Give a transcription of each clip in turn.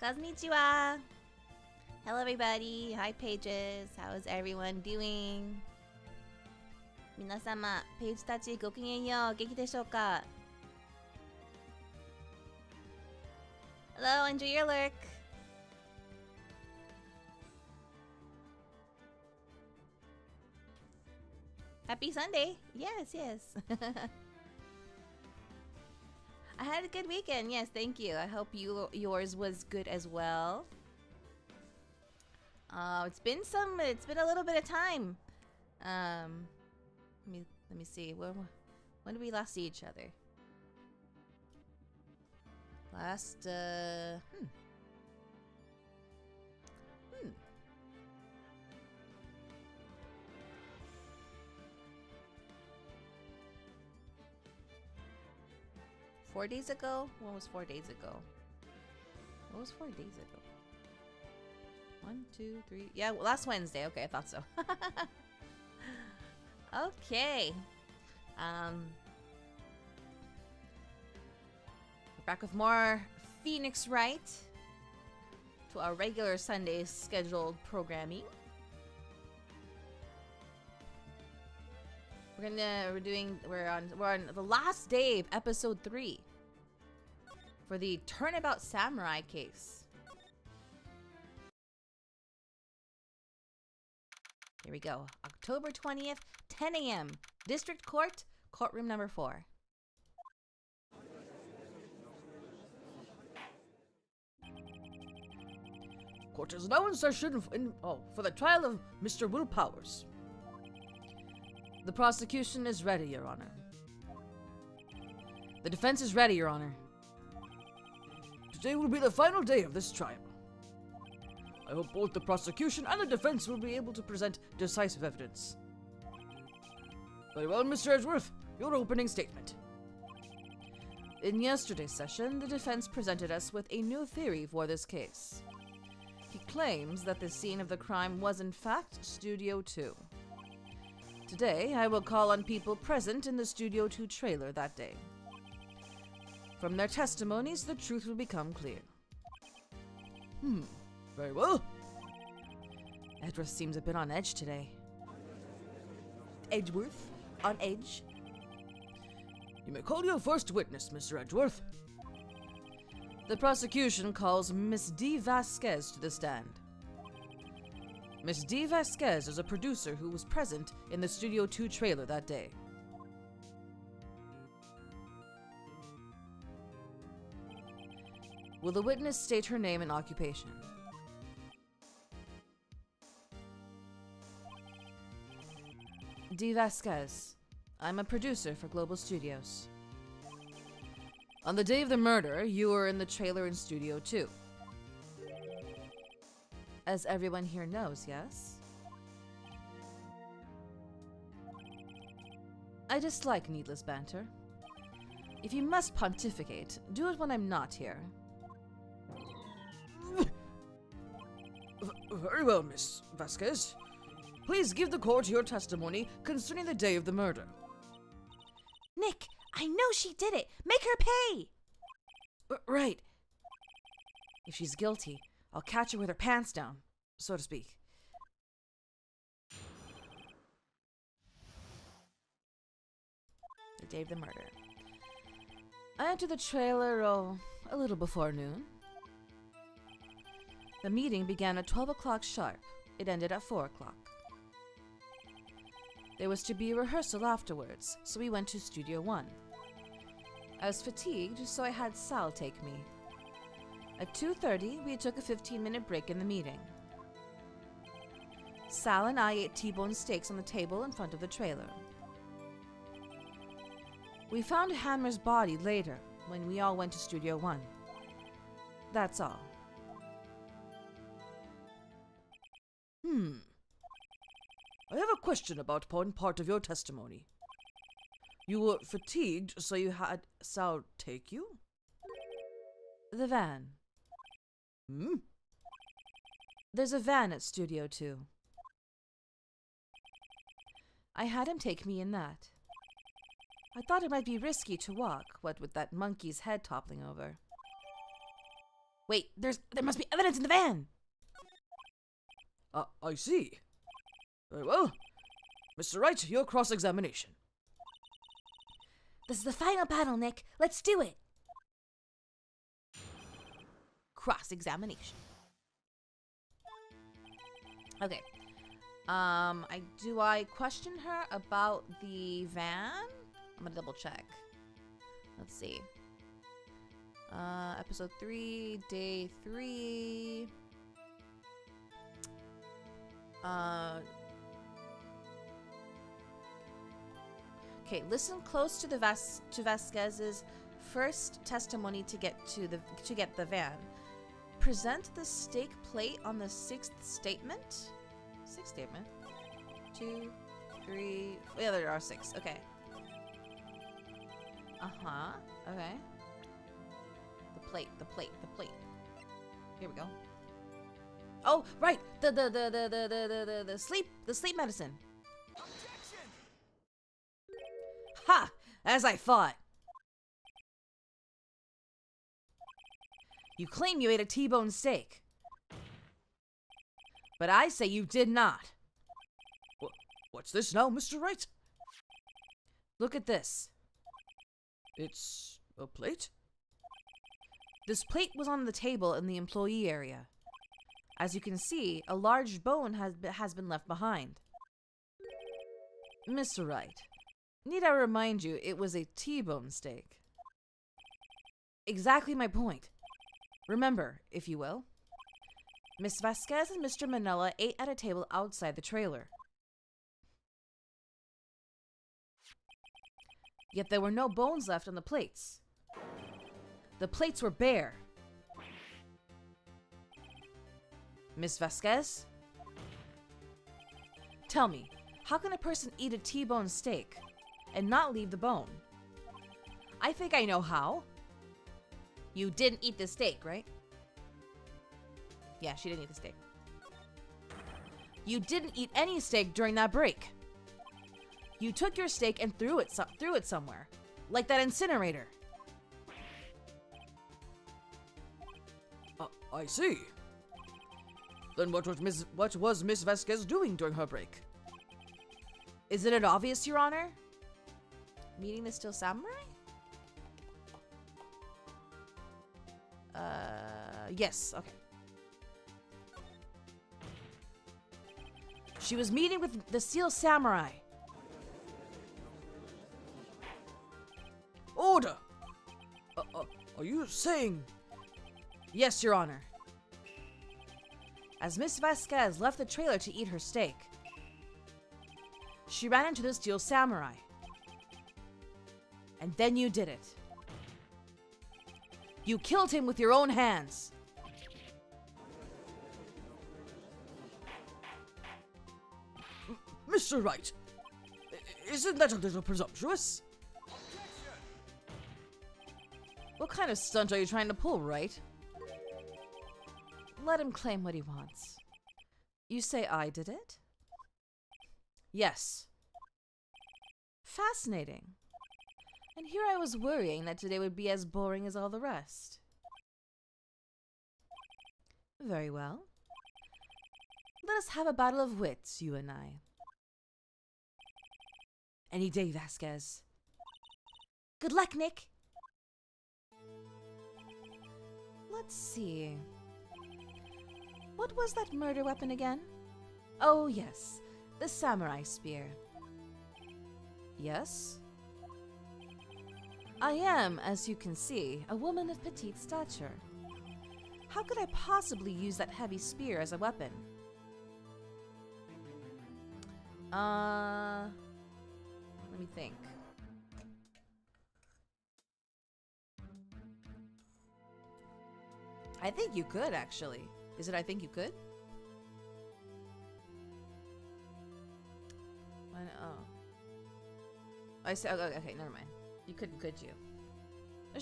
Konnichiwa. Hello everybody. Hi Pages. How is everyone doing? 皆様、ページたちごきげんよう。元気でしょうか？ Hello, enjoy your lurk. Happy Sunday. Yes, yes. I had a good weekend. Yes, thank you. I hope yours was good as well. It's been a little bit of time. Let me see. When did we last see each other? 4 days ago? What was 4 days ago? What was 4 days ago? 1, 2, 3. Yeah, last Wednesday. Okay, I thought so. Okay. We're back with more Phoenix Wright to our regular Sunday scheduled programming. We're on the last day of episode 3 for the Turnabout Samurai case. Here we go. October 20th, 10 a.m. District Court, courtroom number 4. Court is now in session for the trial of Mr. Will Powers. The prosecution is ready, Your Honor. The defense is ready, Your Honor. Today will be the final day of this trial. I hope both the prosecution and the defense will be able to present decisive evidence. Very well, Mr. Edgeworth, your opening statement. In yesterday's session, the defense presented us with a new theory for this case. He claims that the scene of the crime was in fact Studio 2. Today, I will call on people present in the Studio 2 trailer that day. From their testimonies, the truth will become clear. Very well. Edgeworth seems a bit on edge today. Edgeworth? On edge? You may call your first witness, Mr. Edgeworth. The prosecution calls Miss D. Vasquez to the stand. Miss D. Vasquez is a producer who was present in the Studio 2 trailer that day. Will the witness state her name and occupation? D. Vasquez. I'm a producer for Global Studios. On the day of the murder, you were in the trailer in Studio 2. As everyone here knows, yes? I dislike needless banter. If you must pontificate, do it when I'm not here. Very well, Miss Vasquez. Please give the court your testimony concerning the day of the murder. Nick, I know she did it! Make her pay! Right. If she's guilty, I'll catch her with her pants down, so to speak. The day of the murder. I entered the trailer, a little before noon. The meeting began at 12 o'clock sharp. It ended at 4 o'clock. There was to be a rehearsal afterwards, so we went to Studio 1. I was fatigued, so I had Sal take me. At 2:30, we took a 15-minute break in the meeting. Sal and I ate T-bone steaks on the table in front of the trailer. We found Hammer's body later, when we all went to Studio 1. That's all. I have a question about one part of your testimony. You were fatigued, so you had Sal take you? The van. There's a van at Studio 2. I had him take me in that. I thought it might be risky to walk, what with that monkey's head toppling over. Wait, there must be evidence in the van! I see. Very well. Mr. Wright, your cross-examination. This is the final battle, Nick. Let's do it! Cross-examination. Okay. Do I question her about the van? I'm gonna double check. Let's see. Episode 3, day 3. Okay, listen close to Vasquez's first testimony to get the van. Present the stake plate on the sixth statement. Sixth statement. 2, 3. Yeah, there are 6. Okay. Okay. The plate. Here we go. Oh, right. The sleep medicine. Objection! Ha! As I thought. You claim you ate a T-bone steak. But I say you did not. What's this now, Mr. Wright? Look at this. It's a plate? This plate was on the table in the employee area. As you can see, a large bone has been left behind. Mr. Wright, need I remind you it was a T-bone steak? Exactly my point. Remember, if you will, Miss Vasquez and Mr. Manella ate at a table outside the trailer. Yet there were no bones left on the plates. The plates were bare. Miss Vasquez? Tell me, how can a person eat a T-bone steak and not leave the bone? I think I know how. You didn't eat the steak, right? Yeah, she didn't eat the steak. You didn't eat any steak during that break. You took your steak and threw it somewhere, like that incinerator. I see. Then what was Miss Vasquez doing during her break? Isn't it obvious, Your Honor? Meeting the Steel Samurai? Yes, okay. She was meeting with the Steel Samurai. Order! Are you saying... Yes, Your Honor. As Miss Vasquez left the trailer to eat her steak, she ran into the Steel Samurai. And then you did it. You killed him with your own hands. Mr. Wright, isn't that a little presumptuous? What kind of stunt are you trying to pull, Wright? Let him claim what he wants. You say I did it? Yes. Fascinating. And here I was worrying that today would be as boring as all the rest. Very well. Let us have a battle of wits, you and I. Any day, Vasquez. Good luck, Nick! Let's see. What was that murder weapon again? Oh, yes. The samurai spear. Yes? I am, as you can see, a woman of petite stature. How could I possibly use that heavy spear as a weapon? Let me think. I think you could, actually. Is it I think you could? Oh. I said, okay, never mind. You couldn't, could you?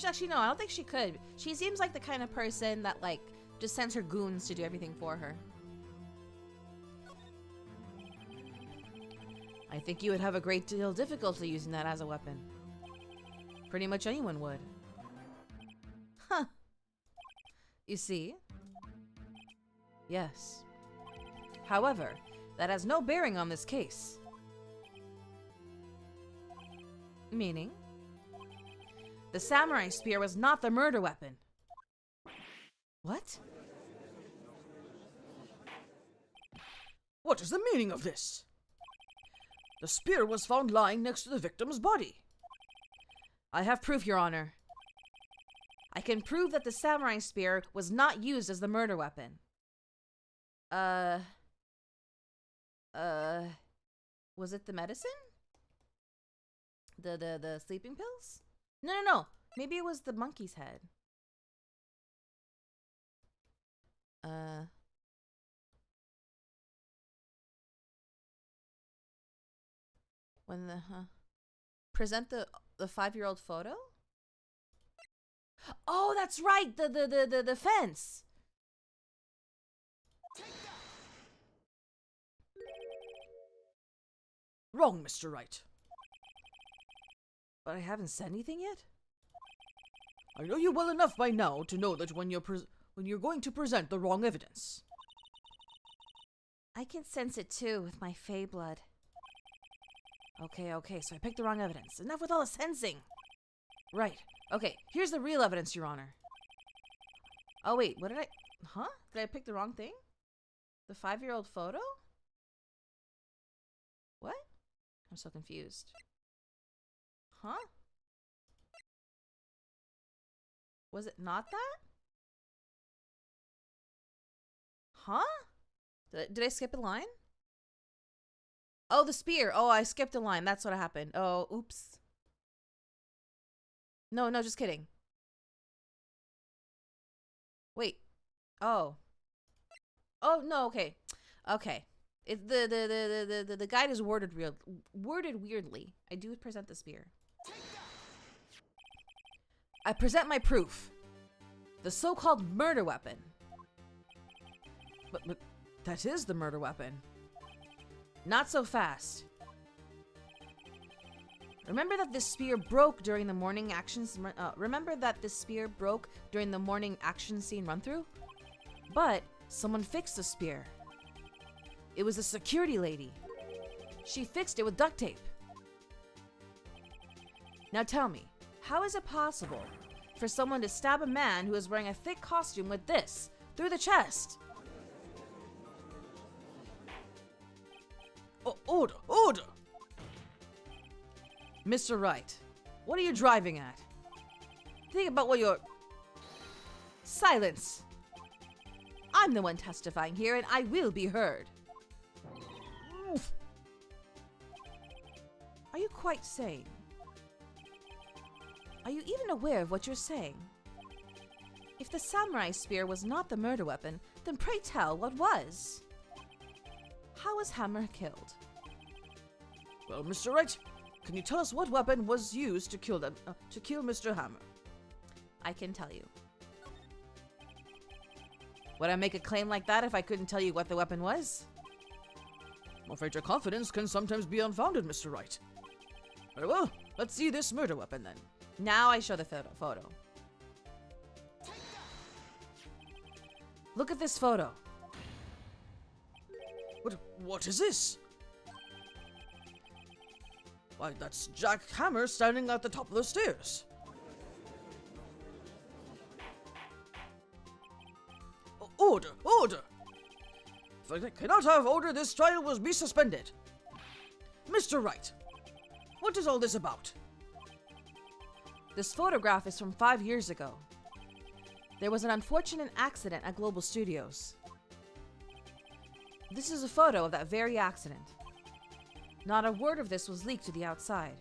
Actually, no, I don't think she could. She seems like the kind of person that, like, just sends her goons to do everything for her. I think you would have a great deal of difficulty using that as a weapon. Pretty much anyone would. Huh. You see? Yes. However, that has no bearing on this case. Meaning? The samurai spear was not the murder weapon. What? What is the meaning of this? The spear was found lying next to the victim's body. I have proof, Your Honor. I can prove that the samurai spear was not used as the murder weapon. Was it the medicine? The sleeping pills? No. Maybe it was the monkey's head. When the, present the 5-year-old photo? Oh, that's right! The fence! Wrong, Mr. Wright. But I haven't said anything yet? I know you well enough by now to know that when you're going to present the wrong evidence. I can sense it too with my fey blood. Okay, so I picked the wrong evidence. Enough with all the sensing! Right. Okay, here's the real evidence, Your Honor. Oh wait, what did I... Huh? Did I pick the wrong thing? The 5-year-old photo? What? I'm so confused. Huh? Was it not that? Huh? Did I skip a line? Oh, the spear. Oh, I skipped a line. That's what happened. Oh, oops. No, just kidding. Wait. Oh. Oh, no, okay. Okay. The guide is worded weirdly. I do present the spear. I present my proof. The so-called murder weapon. But that is the murder weapon. Not so fast. Remember that this spear broke during the morning actions. Remember that this spear broke during the morning action scene run-through? But someone fixed the spear. It was a security lady. She fixed it with duct tape. Now tell me, how is it possible for someone to stab a man who is wearing a thick costume with this through the chest? Order! Mr. Wright, what are you driving at? Think about what you're... Silence! I'm the one testifying here and I will be heard. Oof. Are you quite sane? Are you even aware of what you're saying? If the samurai spear was not the murder weapon, then pray tell what was? How was Hammer killed? Well, Mr. Wright, can you tell us what weapon was used to kill Mr. Hammer? I can tell you. Would I make a claim like that if I couldn't tell you what the weapon was? I'm afraid your confidence can sometimes be unfounded, Mr. Wright. Very well, let's see this murder weapon then. Now I show the photo. Look at this photo. What is this? Why, that's Jack Hammer standing at the top of the stairs. Order! If I cannot have order, this trial will be suspended. Mr. Wright, what is all this about? This photograph is from 5 years ago. There was an unfortunate accident at Global Studios. This is a photo of that very accident. Not a word of this was leaked to the outside.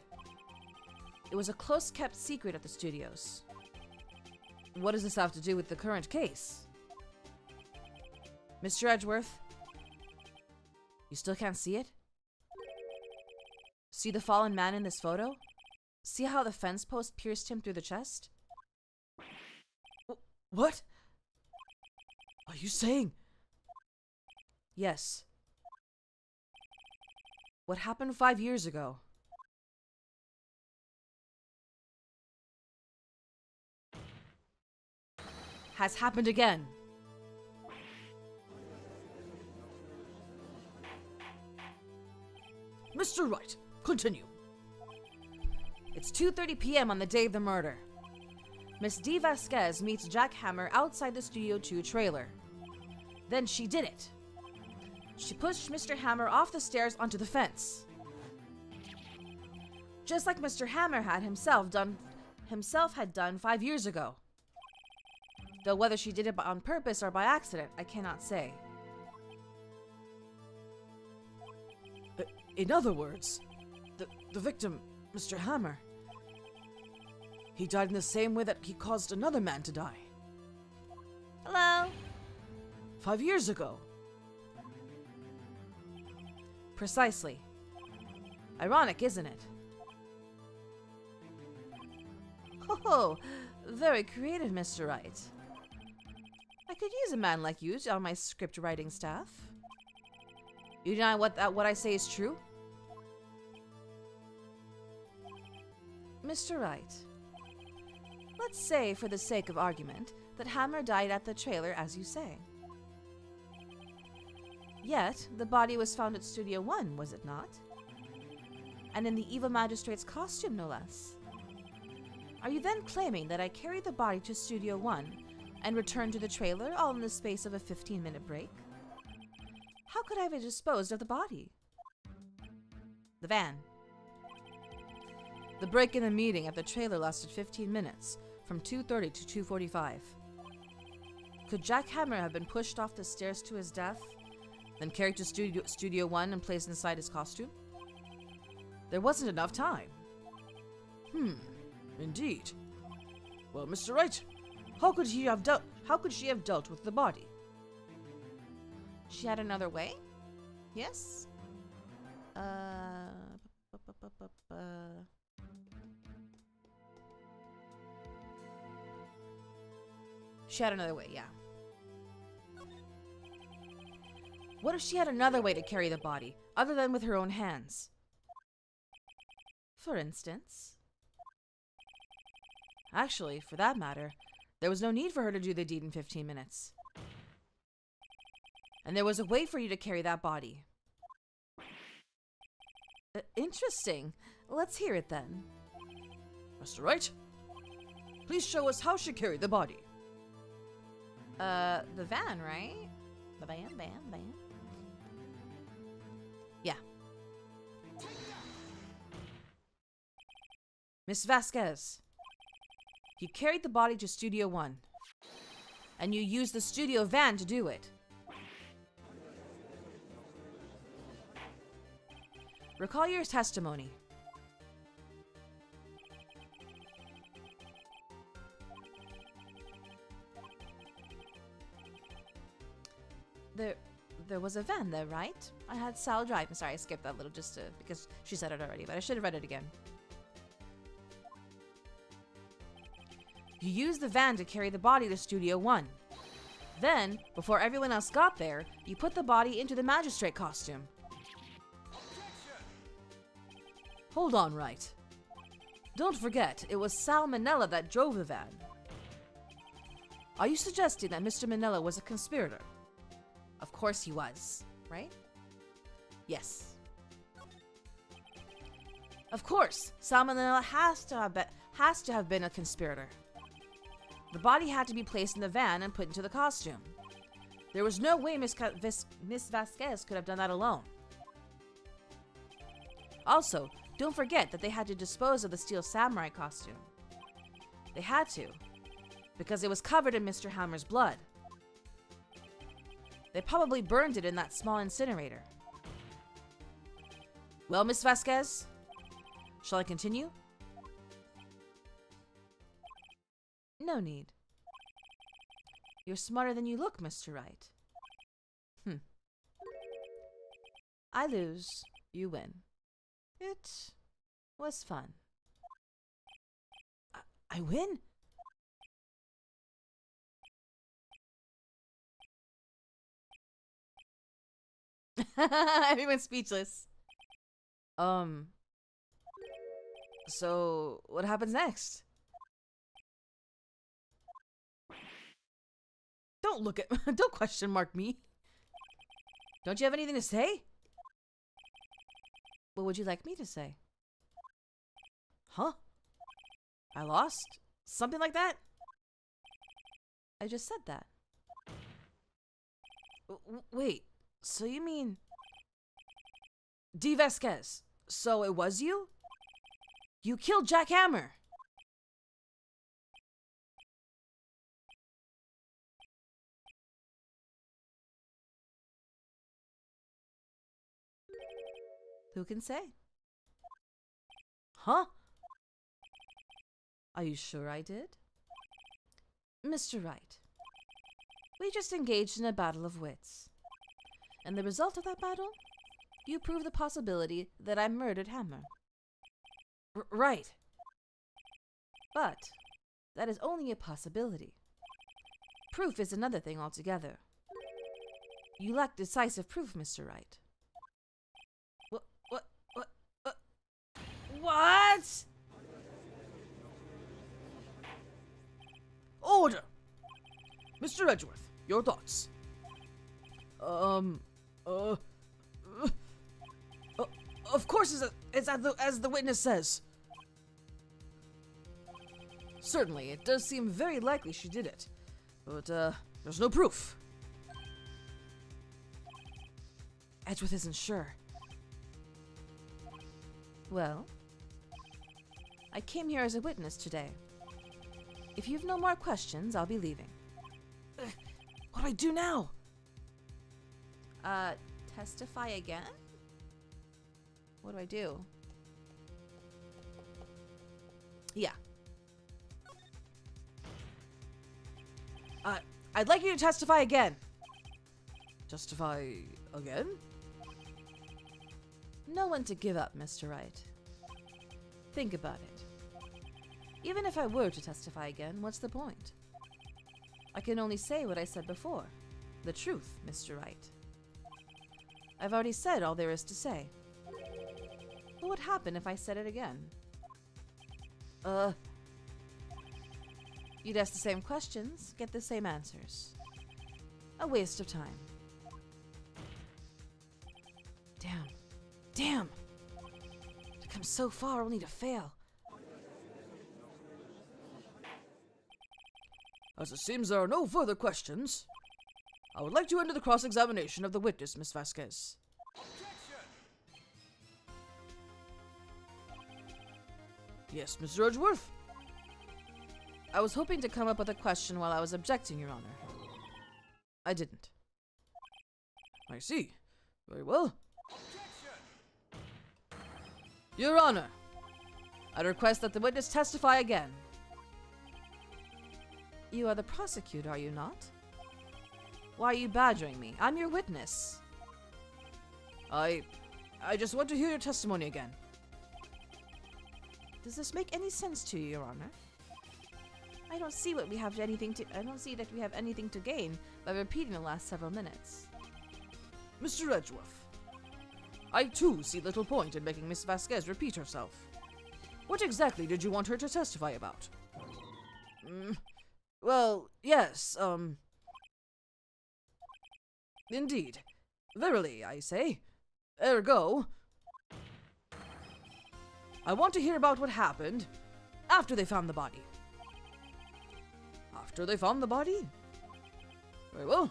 It was a close-kept secret at the studios. What does this have to do with the current case? Mr. Edgeworth? You still can't see it? See the fallen man in this photo? See how the fence post pierced him through the chest? What? Are you saying? Yes. What happened 5 years ago? has happened again. Mr. Wright, continue. It's 2:30 p.m. on the day of the murder. Miss D. Vasquez meets Jack Hammer outside the Studio 2 trailer. Then she did it. She pushed Mr. Hammer off the stairs onto the fence. Just like Mr. Hammer had himself had done 5 years ago. Though whether she did it on purpose or by accident, I cannot say. In other words, the victim, Mr. Hammer, he died in the same way that he caused another man to die. Hello? 5 years ago. Precisely. Ironic, isn't it? Oh, very creative, Mr. Wright. I could use a man like you on my script writing staff. You deny what I say is true? Mr. Wright, let's say, for the sake of argument, that Hammer died at the trailer as you say. Yet, the body was found at Studio 1, was it not? And in the evil magistrate's costume, no less. Are you then claiming that I carried the body to Studio 1 and returned to the trailer all in the space of a 15-minute break? How could I have disposed of the body? The van. The break in the meeting at the trailer lasted 15 minutes, from 2:30 to 2:45. Could Jack Hammer have been pushed off the stairs to his death, then carried to Studio 1 and placed inside his costume? There wasn't enough time. Indeed. Well, Mr. Wright, how could she have dealt with the body? She had another way? Yes? She had another way, yeah. What if she had another way to carry the body, other than with her own hands? For instance? Actually, for that matter, there was no need for her to do the deed in 15 minutes. And there was a way for you to carry that body. Interesting. Let's hear it then. Mr. Wright, please show us how she carried the body. The van, right? The van. Yeah. Miss Vasquez, you carried the body to Studio 1, and you used the studio van to do it. Recall your testimony. There was a van there, right? I had Sal drive. I'm sorry, I skipped that little because she said it already, but I should have read it again. You used the van to carry the body to Studio 1. Then, before everyone else got there, you put the body into the magistrate costume. Hold on, Wright. Don't forget, it was Sal Manella that drove the van. Are you suggesting that Mr. Manella was a conspirator? Of course he was, right? Yes. Of course, Sal Manella has to have been a conspirator. The body had to be placed in the van and put into the costume. There was no way Miss Vasquez could have done that alone. Also, don't forget that they had to dispose of the steel samurai costume. They had to, because it was covered in Mr. Hammer's blood. They probably burned it in that small incinerator. Well, Miss Vasquez, shall I continue? No need. You're smarter than you look, Mr. Wright. I lose, you win. It was fun. I win? Everyone's speechless. So what happens next? Don't look at don't question mark me. Don't you have anything to say? What would you like me to say? Huh? I lost? Something like that? I just said that. Wait, so you mean... D. Vasquez, so it was you? You killed Jack Hammer! Who can say? Huh? Are you sure I did? Mr. Wright, we just engaged in a battle of wits. And the result of that battle? You prove the possibility that I murdered Hammer. Right. But that is only a possibility. Proof is another thing altogether. You lack decisive proof, Mr. Wright. What? Order! Mr. Edgeworth, your thoughts. Of course it's as the witness says. Certainly, it does seem very likely she did it. But, there's no proof. Edgeworth isn't sure. Well, I came here as a witness today. If you've no more questions, I'll be leaving. What do I do now? Testify again? What do I do? Yeah. I'd like you to testify again. Testify again? Know when to give up, Mr. Wright. Think about it. Even if I were to testify again, what's the point? I can only say what I said before. The truth, Mr. Wright. I've already said all there is to say. What would happen if I said it again? You'd ask the same questions, get the same answers. A waste of time. Damn! To come so far only to fail. As it seems there are no further questions, I would like to enter the cross-examination of the witness, Miss Vasquez. Yes, Mr. Edgeworth? I was hoping to come up with a question while I was objecting, Your Honor. I didn't. I see. Very well. Your Honor, I request that the witness testify again. You are the prosecutor, are you not? Why are you badgering me? I'm your witness. I just want to hear your testimony again. Does this make any sense to you, Your Honor? I don't see that we have anything to gain by repeating the last several minutes. Mr. Edgeworth, I too see little point in making Miss Vasquez repeat herself. What exactly did you want her to testify about? Well, yes, indeed. Verily, I say. Ergo, I want to hear about what happened after they found the body. After they found the body? Very well.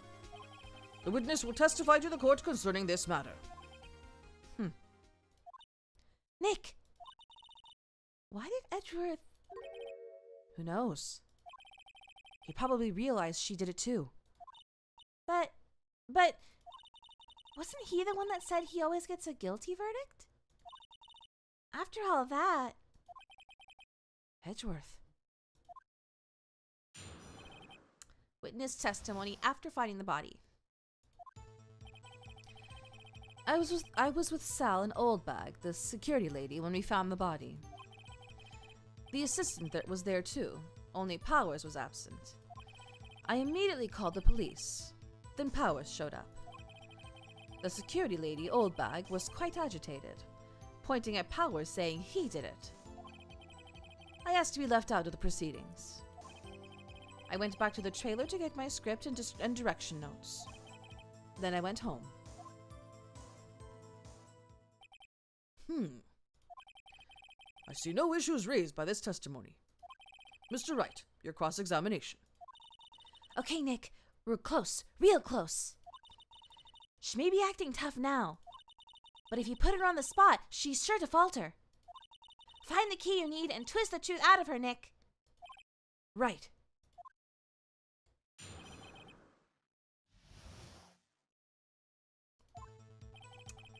The witness will testify to the court concerning this matter. Nick! Why did Edgeworth... Who knows? He probably realized she did it too. But... Wasn't he the one that said he always gets a guilty verdict? After all that... Edgeworth. Witness testimony after finding the body. I was with Sal and Oldbag, the security lady, when we found the body. The assistant was there too, only Powers was absent. I immediately called the police. Then Powers showed up. The security lady, Oldbag, was quite agitated, pointing at Powers saying he did it. I asked to be left out of the proceedings. I went back to the trailer to get my script and direction notes. Then I went home. I see no issues raised by this testimony. Mr. Wright, your cross-examination. Okay, Nick. We're close. Real close. She may be acting tough now, but if you put her on the spot, she's sure to falter. Find the key you need and twist the truth out of her, Nick. Right.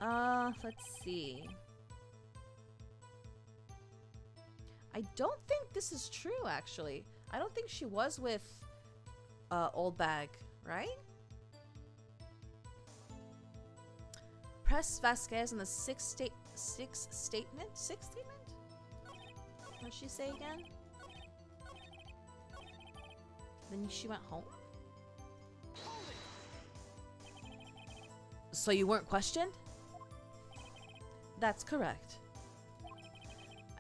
Let's see. I don't think this is true, actually. I don't think she was with Old Bag, right? Press Vasquez in the sixth statement? Sixth statement? What did she say again? Then she went home? So you weren't questioned? That's correct.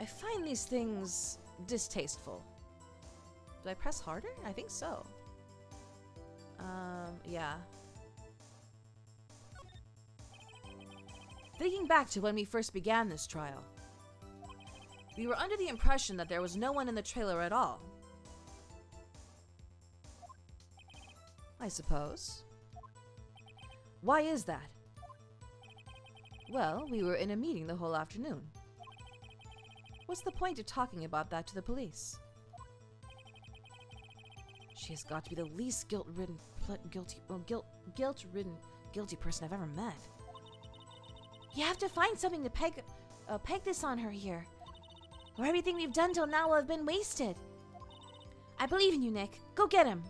I find these things distasteful. Do I press harder? I think so. Yeah. Thinking back to when we first began this trial, we were under the impression that there was no one in the trailer at all. I suppose. Why is that? Well, we were in a meeting the whole afternoon. What's the point of talking about that to the police? She has got to be the least guilt-ridden person I've ever met. You have to find something to peg this on her here, or everything we've done till now will have been wasted. I believe in you, Nick. Go get him.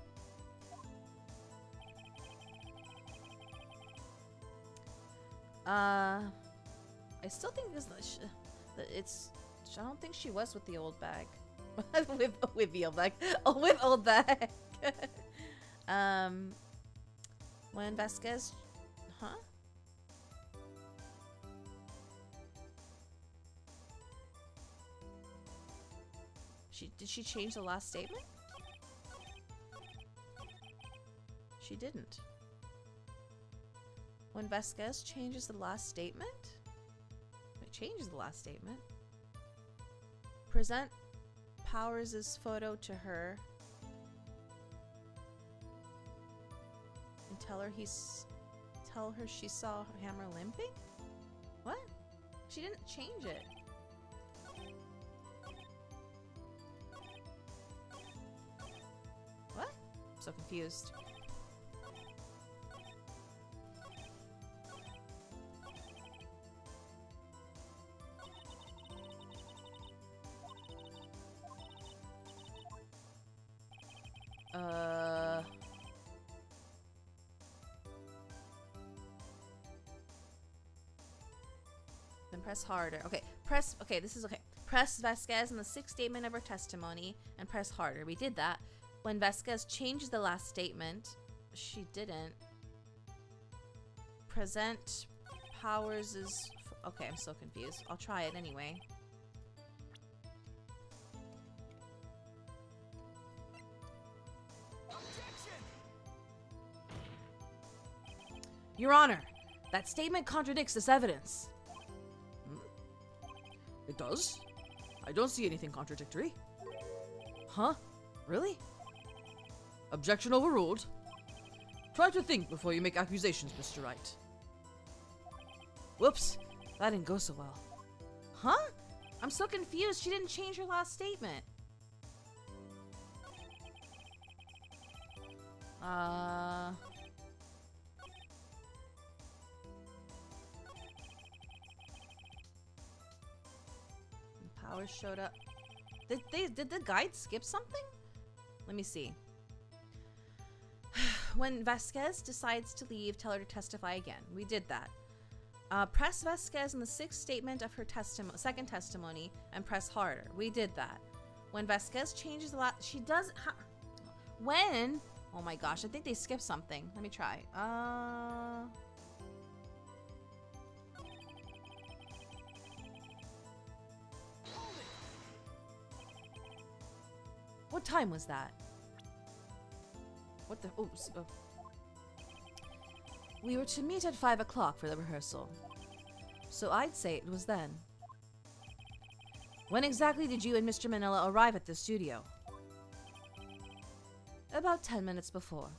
I still think it's. I don't think she was with the Old Bag. with the Old Bag. Oh, with Old Bag. When Vasquez, huh? Did she change the last statement? She didn't. When Vasquez changes the last statement? It changes the last statement. Present Powers' photo to her. And tell her she saw Hammer limping? What? She didn't change it. What? I'm so confused. Then press harder. Okay, this is okay. Press Vasquez in the sixth statement of her testimony and press harder. We did that. When Vasquez changed the last statement, she didn't. Present Powers is... Okay, I'm so confused. I'll try it anyway. Your Honor, that statement contradicts this evidence. It does? I don't see anything contradictory. Huh? Really? Objection overruled. Try to think before you make accusations, Mr. Wright. Whoops, that didn't go so well. Huh? I'm so confused. She didn't change her last statement. Powers showed up. Did the guide skip something? Let me see. When Vasquez decides to leave, tell her to testify again. We did that. Press Vasquez in the sixth statement of her second testimony and press harder. We did that. When Vasquez changes the last... She does... When... Oh my gosh, I think they skipped something. Let me try. What time was that? What the? Oops. We were to meet at 5 o'clock for the rehearsal, so I'd say it was then. When exactly did you and Mr. Manila arrive at the studio? About 10 minutes before.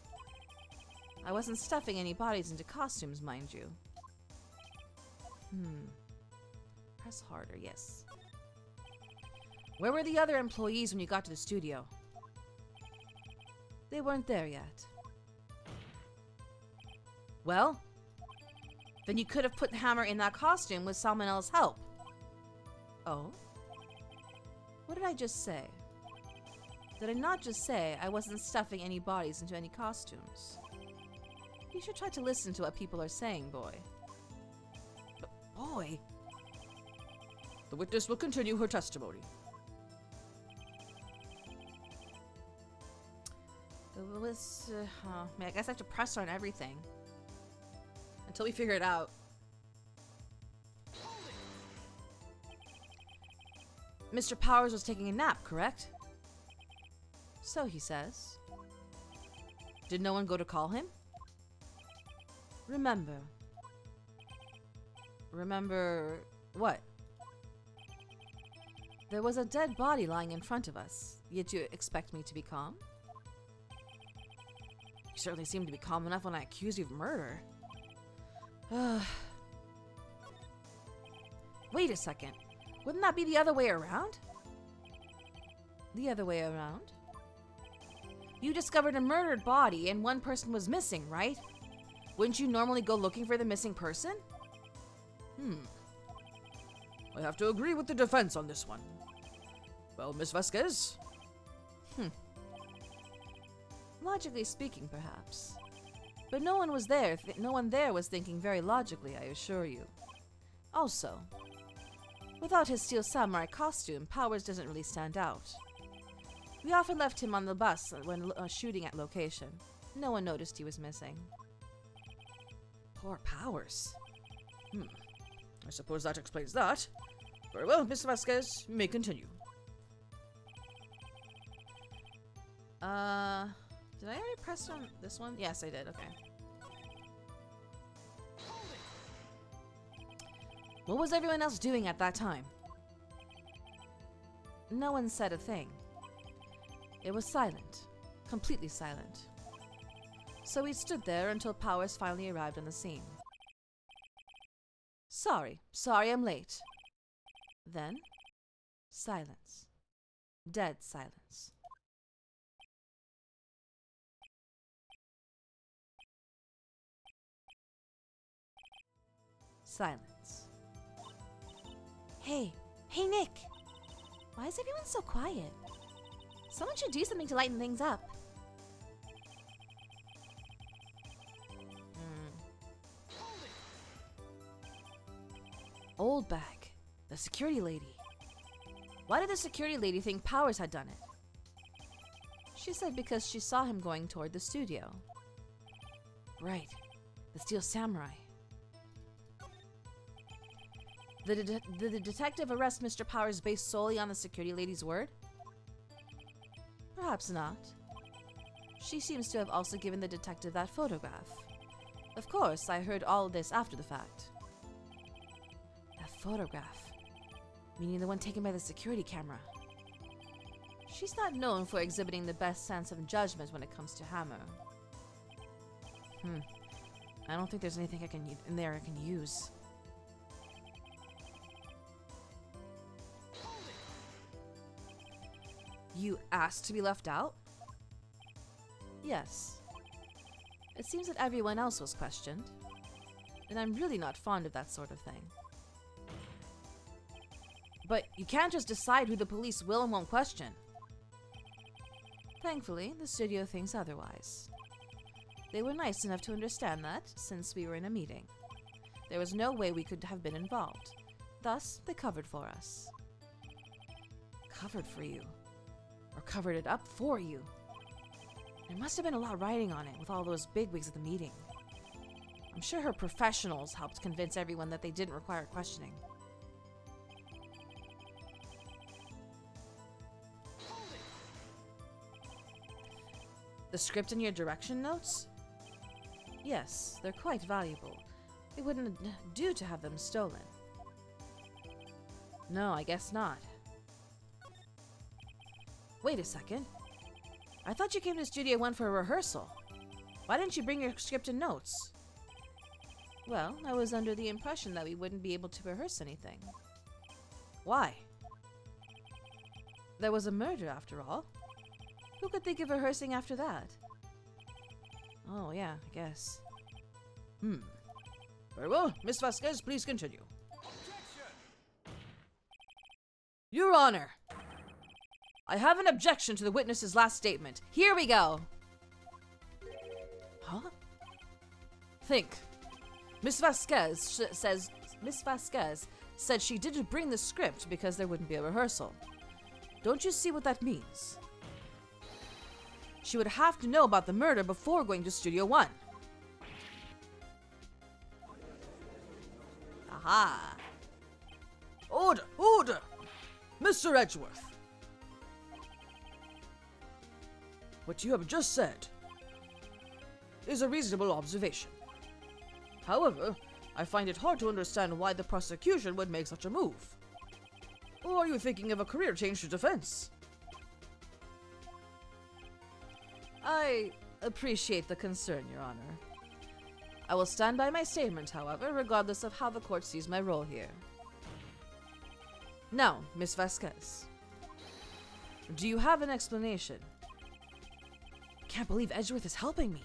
I wasn't stuffing any bodies into costumes, mind you. Press harder, yes. Where were the other employees when you got to the studio? They weren't there yet. Well, then you could have put Hammer in that costume with Salmonell's help. Oh? What did I just say? Did I not just say I wasn't stuffing any bodies into any costumes? You should try to listen to what people are saying, boy. Boy? The witness will continue her testimony. It was, I guess I have to press on everything. Until we figure it out. Mr. Powers was taking a nap, correct? So he says. Did no one go to call him? Remember. Remember what? There was a dead body lying in front of us, yet you expect me to be calm? You certainly seemed to be calm enough when I accused you of murder. Wait a second. Wouldn't that be the other way around? The other way around? You discovered a murdered body and one person was missing, right? Wouldn't you normally go looking for the missing person? I have to agree with the defense on this one. Well, Miss Vasquez? Logically speaking, perhaps. But no one was there. No one there was thinking very logically, I assure you. Also, without his steel samurai costume, Powers doesn't really stand out. We often left him on the bus when shooting at location. No one noticed he was missing. Poor Powers. I suppose that explains that. Very well, Miss Vasquez, you may continue. Did I already press on this one? Yes, I did. Okay. What was everyone else doing at that time? No one said a thing. It was silent. Completely silent. So we stood there until Powers finally arrived on the scene. Sorry I'm late. Then, silence. Dead silence. Silence. Hey Nick! Why is everyone so quiet? Someone should do something to lighten things up. Old bag. The security lady. Why did the security lady think Powers had done it? She said because she saw him going toward the studio. Right. The Steel Samurai. Did the detective arrest Mr. Powers based solely on the security lady's word? Perhaps not. She seems to have also given the detective that photograph. Of course, I heard all of this after the fact. That photograph. Meaning the one taken by the security camera. She's not known for exhibiting the best sense of judgment when it comes to Hammer. I don't think there's anything I can use. You asked to be left out? Yes. It seems that everyone else was questioned, and I'm really not fond of that sort of thing. But you can't just decide who the police will and won't question. Thankfully, the studio thinks otherwise. They were nice enough to understand that, since we were in a meeting. There was no way we could have been involved. Thus, they covered for us. Covered for you? Or covered it up for you? There must have been a lot riding on it with all those bigwigs at the meeting. I'm sure her professionals helped convince everyone that they didn't require questioning. The script and your direction notes? Yes, they're quite valuable. It wouldn't do to have them stolen. No, I guess not. Wait a second. I thought you came to Studio 1 for a rehearsal. Why didn't you bring your script and notes? Well, I was under the impression that we wouldn't be able to rehearse anything. Why? There was a murder, after all. Who could think of rehearsing after that? Oh, yeah, I guess. Very well. Miss Vasquez, please continue. Your Honor, I have an objection to the witness's last statement. Here we go! Huh? Think. Miss Vasquez said she didn't bring the script because there wouldn't be a rehearsal. Don't you see what that means? She would have to know about the murder before going to Studio 1. Aha! Order! Order! Mr. Edgeworth! What you have just said is a reasonable observation. However, I find it hard to understand why the prosecution would make such a move. Or are you thinking of a career change to defense? I appreciate the concern, Your Honor. I will stand by my statement, however, regardless of how the court sees my role here. Now, Miss Vasquez, do you have an explanation? Can't believe Edgeworth is helping me.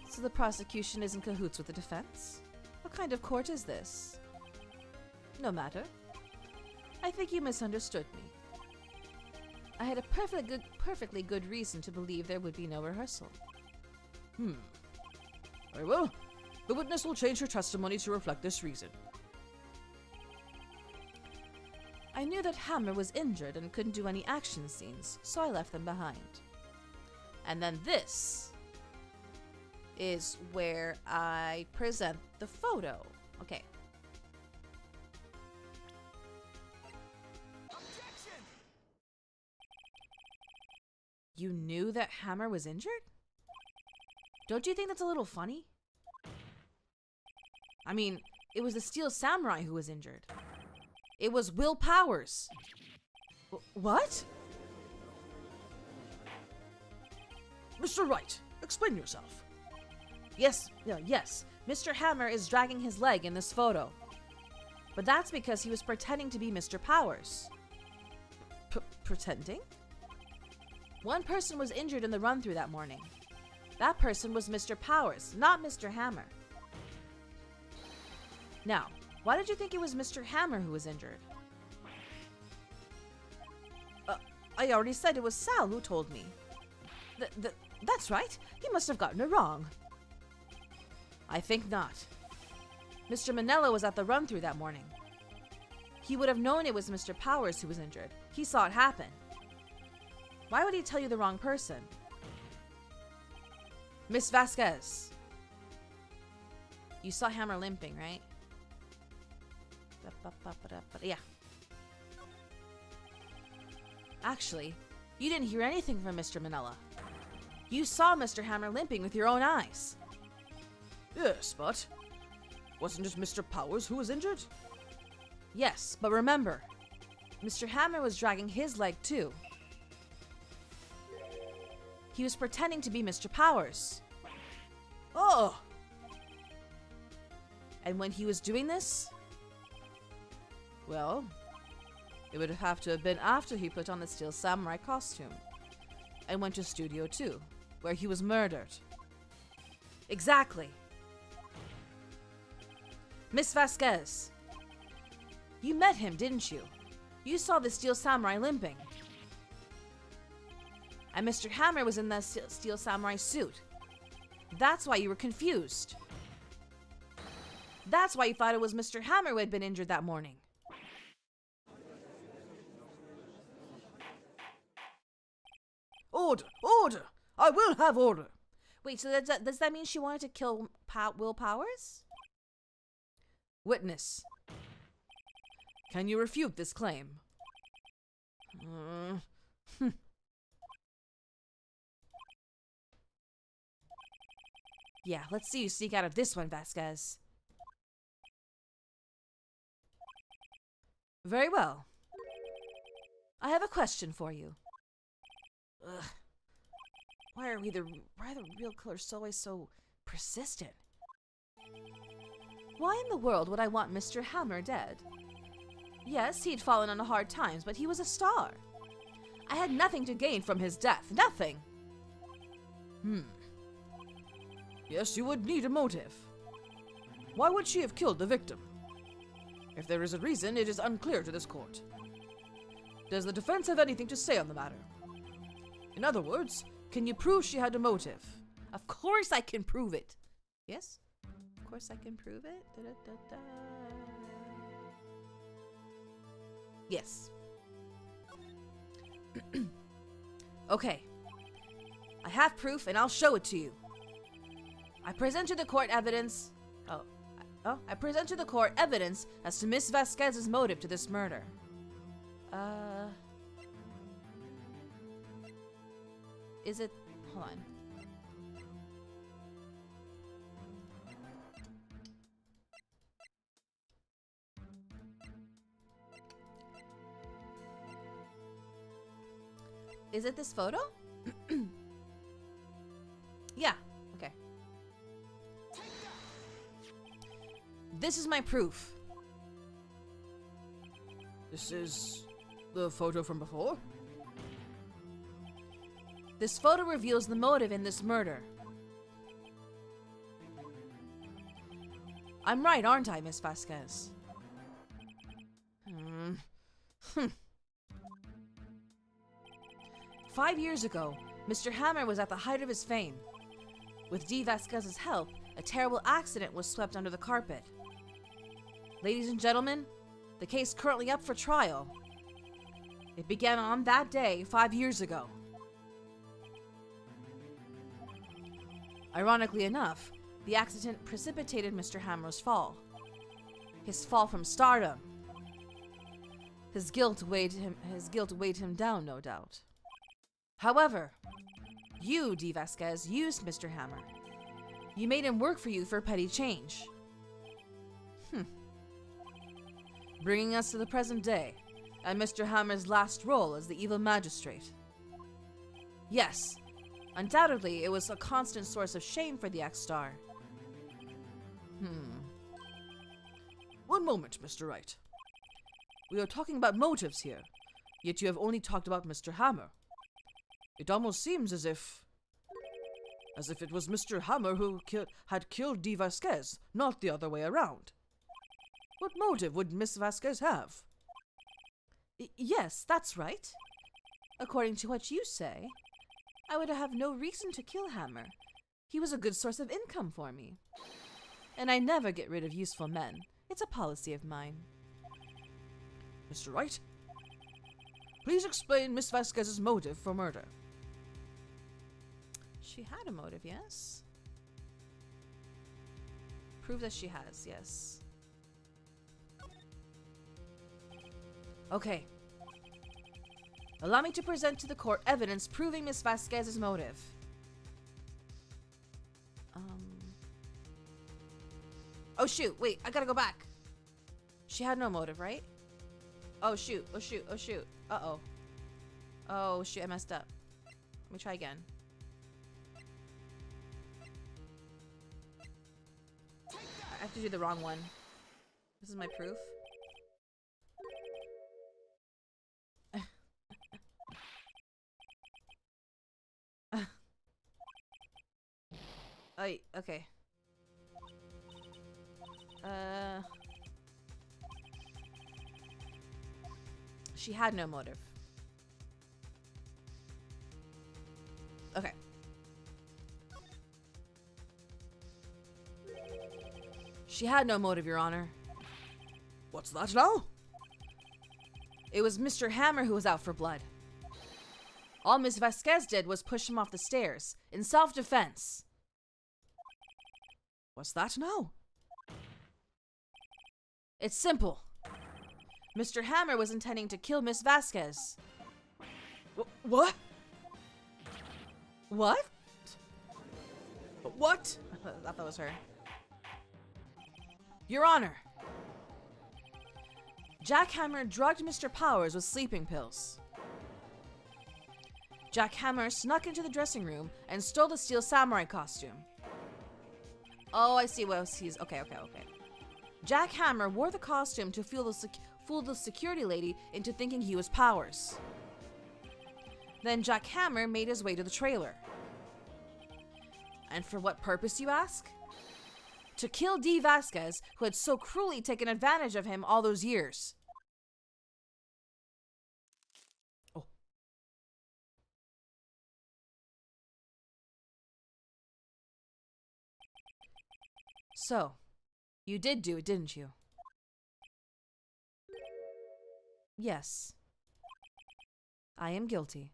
So the prosecution is in cahoots with the defense? What kind of court is this? No matter. I think you misunderstood me. I had a perfectly good reason to believe there would be no rehearsal. Very well. The witness will change her testimony to reflect this reason. I knew that Hammer was injured and couldn't do any action scenes, so I left them behind. And then this is where I present the photo. Okay. Objection! You knew that Hammer was injured? Don't you think that's a little funny? I mean, it was the Steel Samurai who was injured. It was Will Powers. What? Mr. Wright, explain yourself. Yes. Mr. Hammer is dragging his leg in this photo. But that's because he was pretending to be Mr. Powers. Pretending? One person was injured in the run-through that morning. That person was Mr. Powers, not Mr. Hammer. Now, why did you think it was Mr. Hammer who was injured? I already said it was Sal who told me. That's right. He must have gotten it wrong. I think not. Mr. Manella was at the run-through that morning. He would have known it was Mr. Powers who was injured. He saw it happen. Why would he tell you the wrong person? Miss Vasquez. You saw Hammer limping, right? Yeah. Actually, you didn't hear anything from Mr. Manella. You saw Mr. Hammer limping with your own eyes. Yes, but wasn't it Mr. Powers who was injured? Yes, but remember, Mr. Hammer was dragging his leg too. He was pretending to be Mr. Powers. Oh! And when he was doing this, well, it would have to have been after he put on the Steel Samurai costume and went to Studio 2, where he was murdered. Exactly. Miss Vasquez, you met him, didn't you? You saw the Steel Samurai limping. And Mr. Hammer was in the Steel Samurai suit. That's why you were confused. That's why you thought it was Mr. Hammer who had been injured that morning. Order! Order! I will have order! Wait, so does that mean she wanted to kill Will Powers? Witness. Can you refute this claim? Yeah, let's see you sneak out of this one, Vasquez. Very well. I have a question for you. Ugh. Why are the real killers always so persistent? Why in the world would I want Mr. Hammer dead? Yes, he'd fallen on hard times, but he was a star. I had nothing to gain from his death. Nothing! Yes, you would need a motive. Why would she have killed the victim? If there is a reason, it is unclear to this court. Does the defense have anything to say on the matter? In other words, can you prove she had a motive? Of course I can prove it. Yes? Of course I can prove it. Da-da-da-da. Yes. Okay. I have proof and I'll show it to you. I present to the court evidence... I present to the court evidence as to Miss Vasquez's motive to this murder. Is it... Hold on. Is it this photo? Yeah, okay. This is my proof. This is the photo from before? This photo reveals the motive in this murder. I'm right, aren't I, Miss Vasquez? 5 years ago, Mr. Hammer was at the height of his fame. With D. Vasquez's help, a terrible accident was swept under the carpet. Ladies and gentlemen, the case currently up for trial. It began on that day 5 years ago. Ironically enough, the accident precipitated Mr. Hammer's fall. His fall from stardom. His guilt weighed him down, no doubt. However, you, D. Vasquez, used Mr. Hammer. You made him work for you for petty change. Bringing us to the present day, and Mr. Hammer's last role as the evil magistrate. Yes, undoubtedly it was a constant source of shame for the ex-star. One moment, Mr. Wright. We are talking about motives here, yet you have only talked about Mr. Hammer. It almost seems as if it was Mr. Hammer who had killed D. Vasquez, not the other way around. What motive would Miss Vasquez have? Yes, that's right. According to what you say, I would have no reason to kill Hammer. He was a good source of income for me. And I never get rid of useful men. It's a policy of mine. Mr. Wright, please explain Miss Vasquez's motive for murder. She had a motive, yes? Prove that she has, yes. Okay. Allow me to present to the court evidence proving Miss Vasquez's motive. Oh shoot, wait, I gotta go back. She had no motive, right? Oh shoot, oh shoot, oh shoot. Uh-oh. Oh shoot, I messed up. Let me try again. I have to do the wrong one. This is my proof. Okay. She had no motive. Okay. She had no motive, Your Honor. What's that now? It was Mr. Hammer who was out for blood. All Miss Vasquez did was push him off the stairs, in self-defense. What's that now? It's simple. Mr. Hammer was intending to kill Miss Vasquez. What? What? What? I thought that was her. Your Honor! Jackhammer drugged Mr. Powers with sleeping pills. Jackhammer snuck into the dressing room and stole the steel samurai costume. Oh, I see what he's... Okay. Jackhammer wore the costume to fool the security lady into thinking he was Powers. Then Jackhammer made his way to the trailer. And for what purpose, you ask? To kill Dee Vasquez, who had so cruelly taken advantage of him all those years. Oh. So, you did do it, didn't you? Yes. I am guilty.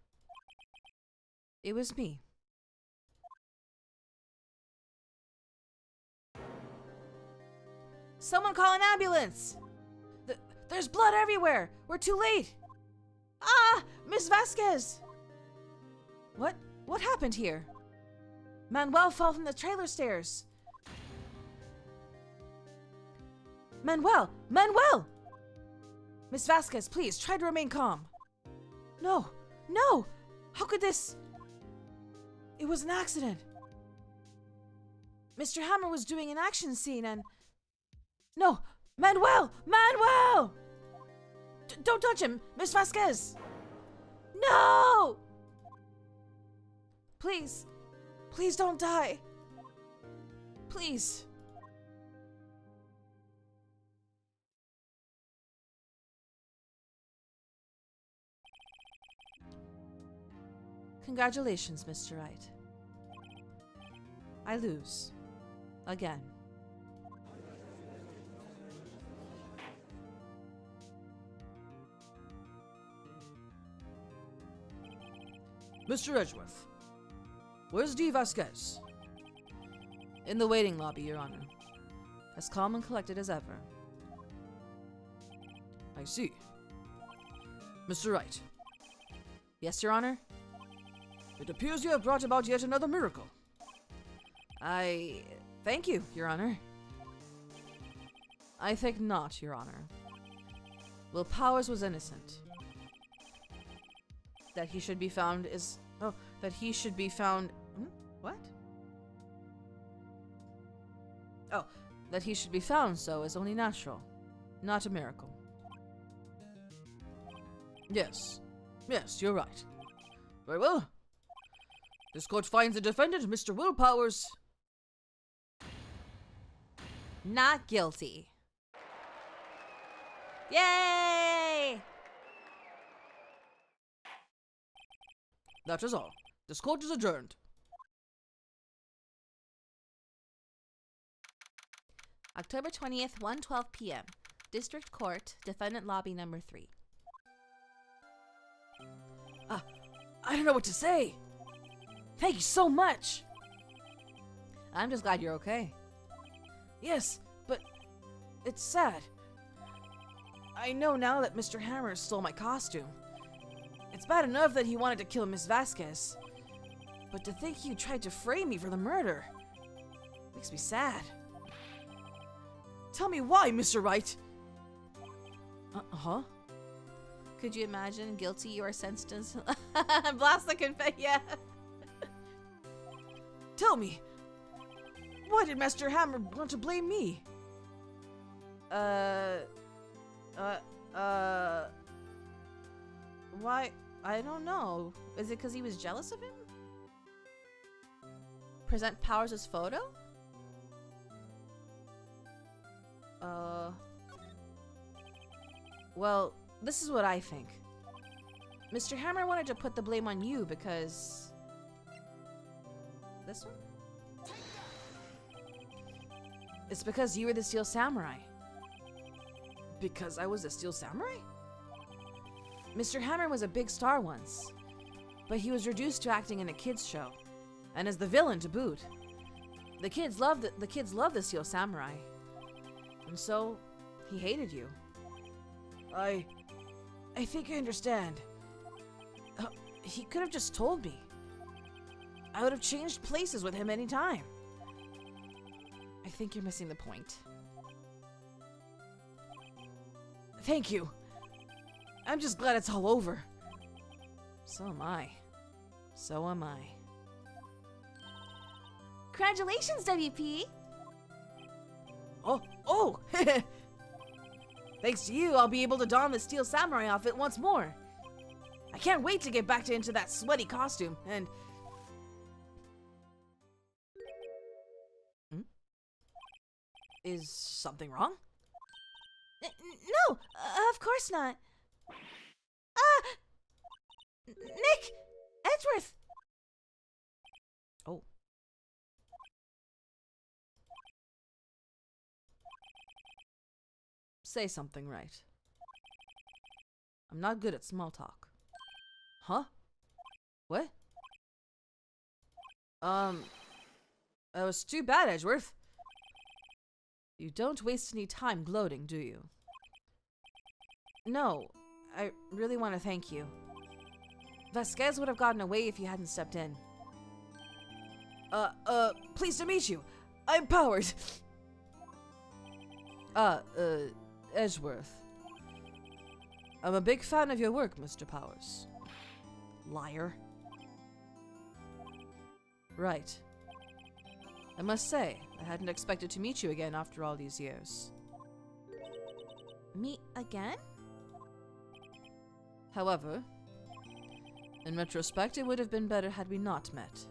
It was me. Someone call an ambulance! There's blood everywhere! We're too late! Ah! Miss Vasquez! What happened here? Manuel fell from the trailer stairs. Manuel! Miss Vasquez, please, try to remain calm. No! How could this... It was an accident. Mr. Hammer was doing an action scene and... No! Manuel! Don't touch him! Miss Vasquez! No! Please don't die. Please. Congratulations, Mr. Wright. I lose. Again. Mr. Edgeworth, where's Dee Vasquez? In the waiting lobby, Your Honor. As calm and collected as ever. I see. Mr. Wright. Yes, Your Honor? It appears you have brought about yet another miracle. Thank you, Your Honor. I think not, Your Honor. Will Powers was innocent. That he should be found is... Oh, that he should be found... What? Oh, that he should be found so is only natural, not a miracle. Yes, you're right. Very well. This court finds the defendant, Mr. Will Powers... not guilty. Yay! That is all. This court is adjourned. October 20th, 1:12 p.m. District Court, Defendant Lobby Number 3. I don't know what to say. Thank you so much. I'm just glad you're okay. Yes, but it's sad. I know now that Mr. Hammer stole my costume. It's bad enough that he wanted to kill Miss Vasquez, but to think he tried to frame me for the murder makes me sad. Tell me why, Mr. Wright. Huh? Could you imagine? Guilty, you are sentenced. Blast the confetti. Yeah. Tell me, why did Master Hammer want to blame me? Why? I don't know. Is it because he was jealous of him? Present Powers' photo? Well, this is what I think. Mr. Hammer wanted to put the blame on you because... This one? It's because you were the Steel Samurai. Because I was a Steel Samurai? Mr. Hammer was a big star once, but he was reduced to acting in a kids show, and as the villain to boot. The kids loved the Steel Samurai, and so he hated you. I think I understand. He could have just told me. I would have changed places with him any time. I think you're missing the point. Thank you. I'm just glad it's all over. So am I. So am I. Congratulations, WP! Oh! Thanks to you, I'll be able to don the Steel Samurai outfit once more. I can't wait to get back into that sweaty costume, and... Is something wrong? No, of course not. Nick! Edgeworth! Oh. Say something right. I'm not good at small talk. Huh? What? That was too bad, Edgeworth. You don't waste any time gloating, do you? No, I really want to thank you. Vasquez would have gotten away if you hadn't stepped in. Pleased to meet you. I'm Powers. Edgeworth. I'm a big fan of your work, Mr. Powers. Liar. Right. I must say, I hadn't expected to meet you again after all these years. Meet again? However, in retrospect, it would have been better had we not met.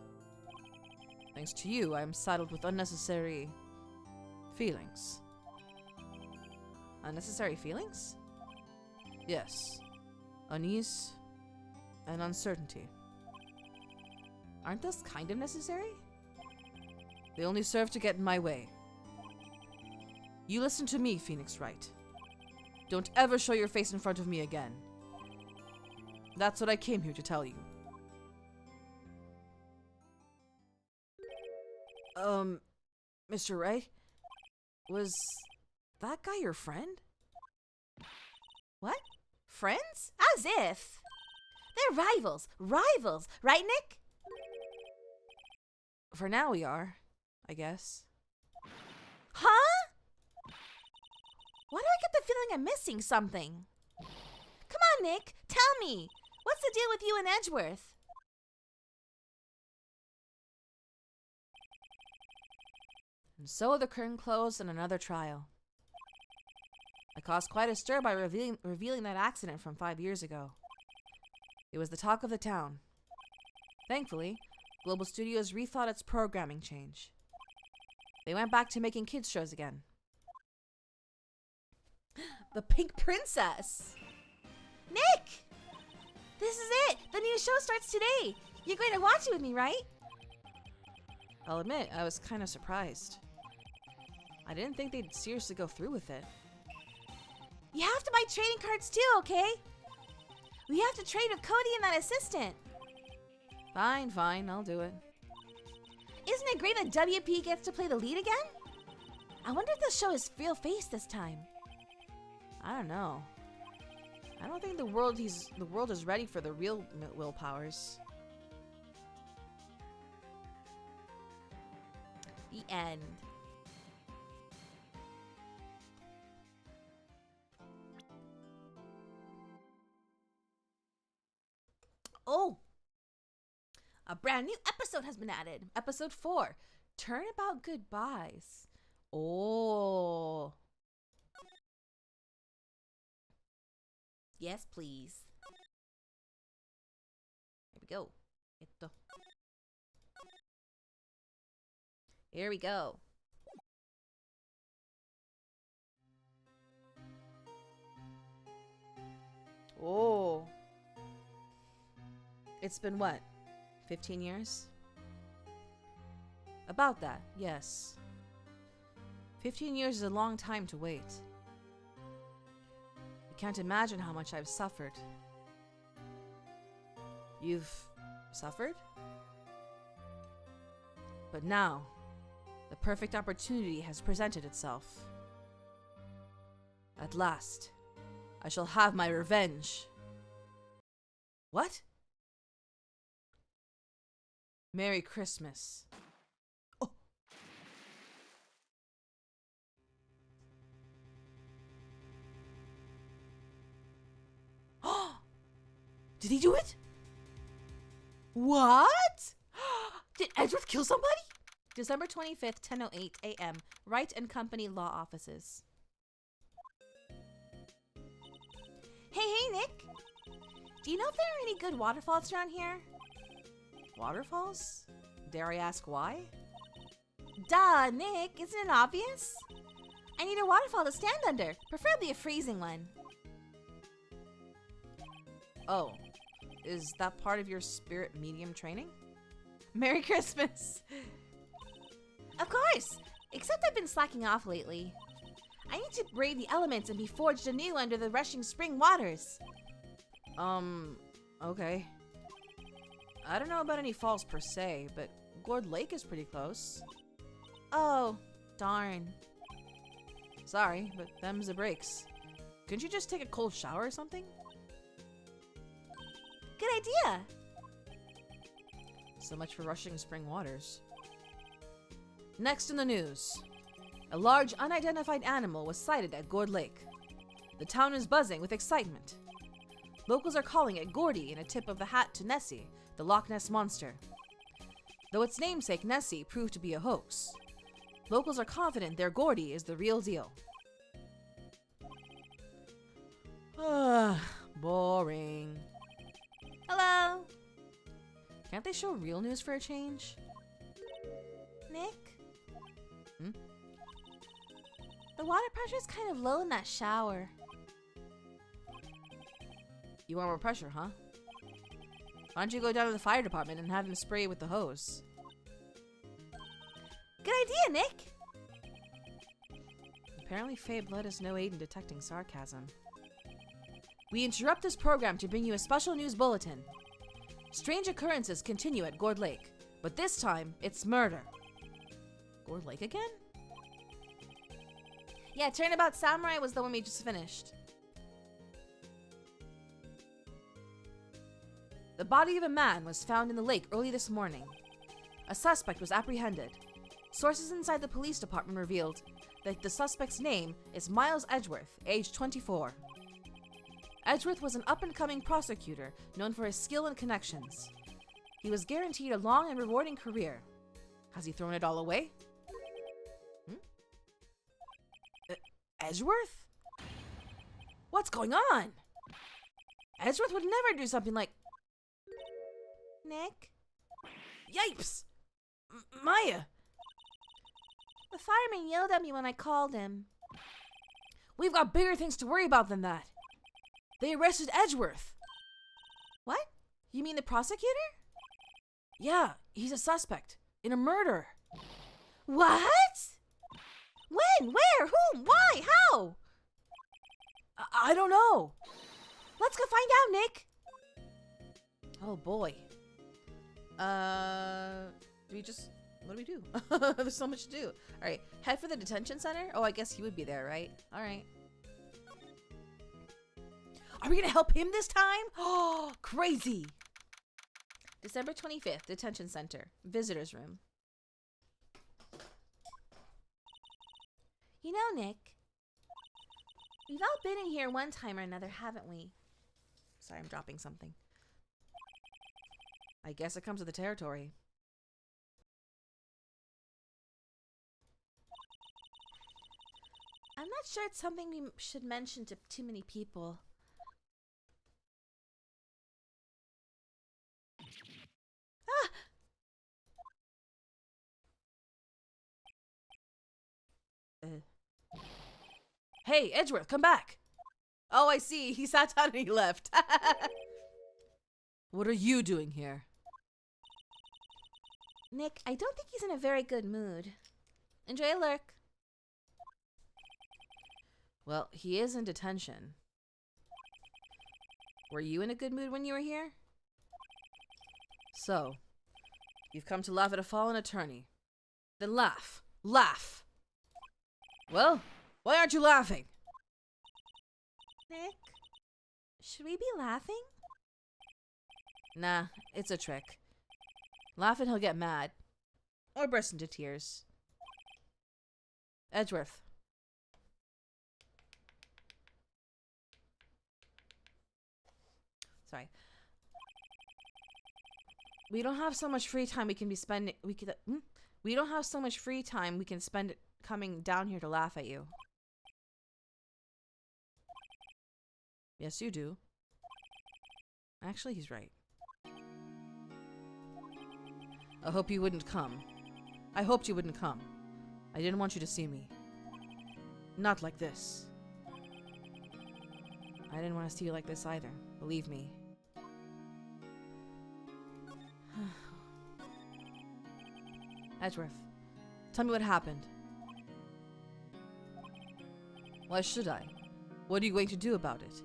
Thanks to you, I am saddled with unnecessary feelings. Unnecessary feelings? Yes. Unease and uncertainty. Aren't those kind of necessary? They only serve to get in my way. You listen to me, Phoenix Wright. Don't ever show your face in front of me again. That's what I came here to tell you. Mr. Wright? Was that guy your friend? What? Friends? As if! They're rivals! Rivals! Right, Nick? For now we are, I guess. Huh? Why do I get the feeling I'm missing something? Come on, Nick! Tell me! What's the deal with you and Edgeworth? And so the curtain closed on another trial. I caused quite a stir by revealing that accident from 5 years ago. It was the talk of the town. Thankfully, Global Studios rethought its programming change. They went back to making kids shows again. The Pink Princess! Nick! This is it! The new show starts today! You're going to watch it with me, right? I'll admit, I was kind of surprised. I didn't think they'd seriously go through with it. You have to buy trading cards too, okay? We have to trade with Cody and that assistant. Fine, I'll do it. Isn't it great that WP gets to play the lead again? I wonder if the show is real face this time. I don't know. I don't think the world is ready for the real Will Powers. The end. Oh! A brand new episode has been added. Episode 4. Turnabout Goodbyes. Oh. Yes, please. Here we go. Here we go. Oh. It's been what? 15 years? About that, yes. 15 years is a long time to wait. I can't imagine how much I've suffered. You've suffered? But now, the perfect opportunity has presented itself. At last, I shall have my revenge. What? Merry Christmas. Did he do it? What? Did Edgeworth kill somebody? December 25th, 10:08 a.m. Wright and Company Law Offices. Hey, Nick. Do you know if there are any good waterfalls around here? Waterfalls? Dare I ask why? Duh, Nick. Isn't it obvious? I need a waterfall to stand under, preferably a freezing one. Oh, is that part of your spirit medium training? Merry Christmas. Of course, except I've been slacking off lately. I need to brave the elements and be forged anew under the rushing spring waters. Okay. I don't know about any falls per se, but Gourd Lake is pretty close. Oh, darn. Sorry, but them's the breaks. Couldn't you just take a cold shower or something? Good idea. So much for rushing spring waters. Next in the news. A large unidentified animal was sighted at Gourd Lake. The town is buzzing with excitement. Locals are calling it Gordy in a tip of the hat to Nessie, the Loch Ness Monster. Though its namesake Nessie proved to be a hoax. Locals are confident their Gordy is the real deal. Boring. Hello. Can't they show real news for a change? Nick? Hmm? The water pressure is kind of low in that shower. You want more pressure, huh? Why don't you go down to the fire department and have them spray you with the hose? Good idea, Nick! Apparently Faye Blood has no aid in detecting sarcasm. We interrupt this program to bring you a special news bulletin. Strange occurrences continue at Gourd Lake, but this time, it's murder. Gourd Lake again? Yeah, Turnabout Samurai was the one we just finished. The body of a man was found in the lake early this morning. A suspect was apprehended. Sources inside the police department revealed that the suspect's name is Miles Edgeworth, age 24. Edgeworth was an up-and-coming prosecutor known for his skill and connections. He was guaranteed a long and rewarding career. Has he thrown it all away? Edgeworth? What's going on? Edgeworth would never do something like... Nick? Yipes! Maya! The fireman yelled at me when I called him. We've got bigger things to worry about than that. They arrested Edgeworth. What? You mean the prosecutor? Yeah, he's a suspect in a murder. What? When? Where? Whom? Why? How? I don't know. Let's go find out, Nick. Oh boy. What do we do? There's so much to do. Alright, head for the detention center? Oh, I guess he would be there, right? Alright. Are we gonna help him this time? Oh, crazy. December 25th, detention center, visitor's room. You know, Nick, we've all been in here one time or another, haven't we? Sorry, I'm dropping something. I guess it comes with the territory. I'm not sure it's something we should mention to too many people. Ah! Hey, Edgeworth, come back! Oh, I see. He sat down and he left. What are you doing here? Nick, I don't think he's in a very good mood. Enjoy a lurk. Well, he is in detention. Were you in a good mood when you were here? So, you've come to laugh at a fallen attorney. Then laugh. Laugh! Well, why aren't you laughing? Nick, should we be laughing? Nah, it's a trick. Laugh and he'll get mad. Or burst into tears. Edgeworth. Sorry. We don't have so much free time we can be spending. We don't have so much free time we can spend coming down here to laugh at you. Yes, you do. Actually, he's right. I hope you wouldn't come. I hoped you wouldn't come. I didn't want you to see me. Not like this. I didn't want to see you like this either. Believe me. Edgeworth, tell me what happened. Why should I? What are you going to do about it?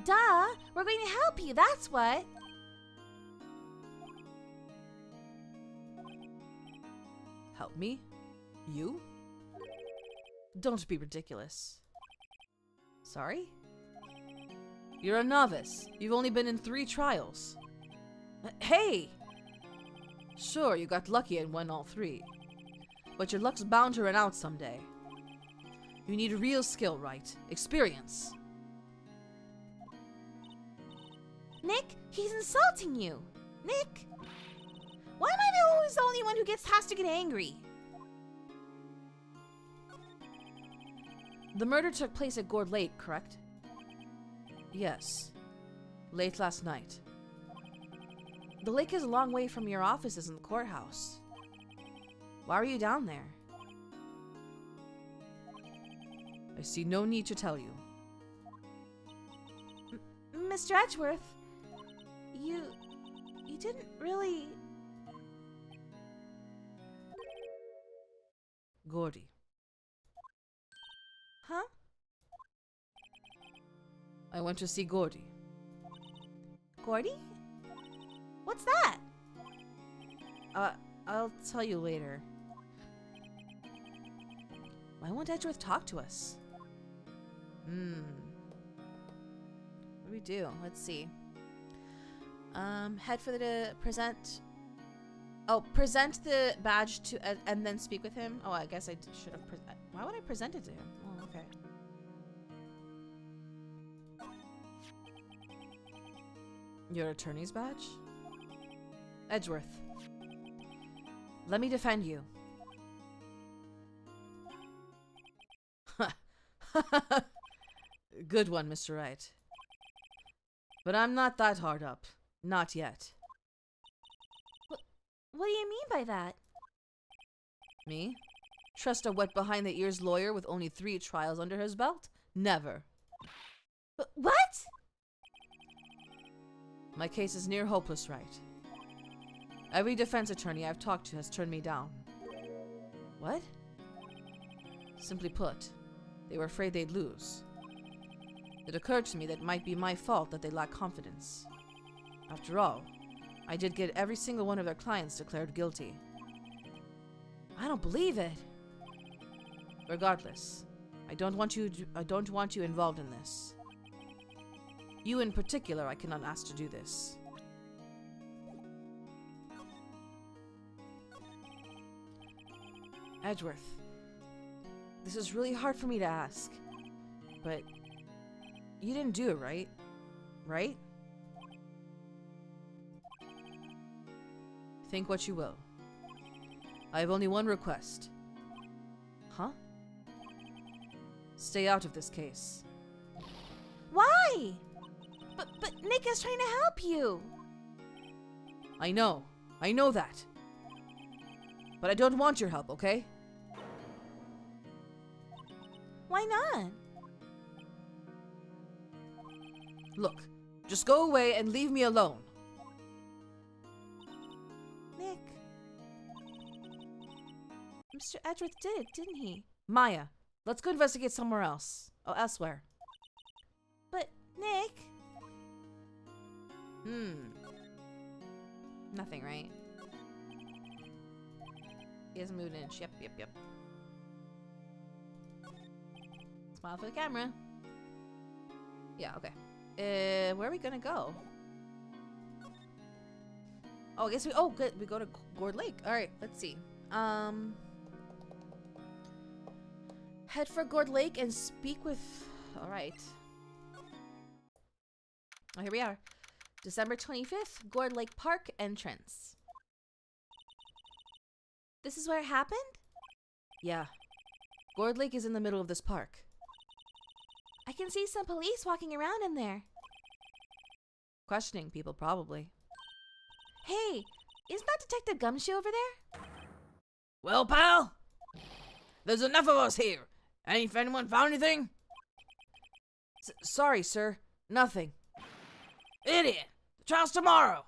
Duh! We're going to help you, that's what! Help me? You? Don't be ridiculous. Sorry? You're a novice. You've only been in 3 trials. Hey! Sure, you got lucky and won all 3. But your luck's bound to run out someday. You need real skill, right? Experience. Nick, he's insulting you. Nick! Why am I always the only one who has to get angry? The murder took place at Gourd Lake, correct? Yes. Late last night. The lake is a long way from your offices in the courthouse. Why were you down there? I see no need to tell you. Mr. Edgeworth, you didn't really... Gordy. Huh? I went to see Gordy. Gordy? What's that? I'll tell you later. Why won't Edgeworth talk to us? What do we do? Let's see. Head for the present. Oh, present the badge to and then speak with him. Oh, I guess I should have. Why would I present it to him? Oh, okay. Your attorney's badge? Edgeworth. Let me defend you. Good one, Mr. Wright. But I'm not that hard up. Not yet. What do you mean by that? Me? Trust a wet behind the ears lawyer with only 3 trials under his belt? Never. What? My case is near hopeless, Wright. Every defense attorney I've talked to has turned me down. What? Simply put, they were afraid they'd lose. It occurred to me that it might be my fault that they lack confidence. After all, I did get every single one of their clients declared guilty. I don't believe it. Regardless, I don't want you involved in this. You in particular, I cannot ask to do this. Edgeworth, this is really hard for me to ask, but you didn't do it, right? Right? Think what you will. I have only one request. Huh? Stay out of this case. Why? But Nick is trying to help you. I know that. But I don't want your help, okay? Why not? Look, just go away and leave me alone. Nick. Mr. Edgeworth did, didn't he? Maya, let's go investigate somewhere else. Oh, elsewhere. But, Nick... Nothing, right? He hasn't moved an inch. Yep. Smile for the camera. Yeah, okay. Where are we gonna go? Oh, I guess good. We go to Gourd Lake. Alright, let's see. Head for Gourd Lake and speak with... Alright. Oh, here we are. December 25th, Gourd Lake Park entrance. This is where it happened? Yeah. Gourd Lake is in the middle of this park. I can see some police walking around in there. Questioning people, probably. Hey, isn't that Detective Gumshoe over there? Well, pal, there's enough of us here. Anyone found anything? Sorry, sir. Nothing. Idiot. The trial's tomorrow.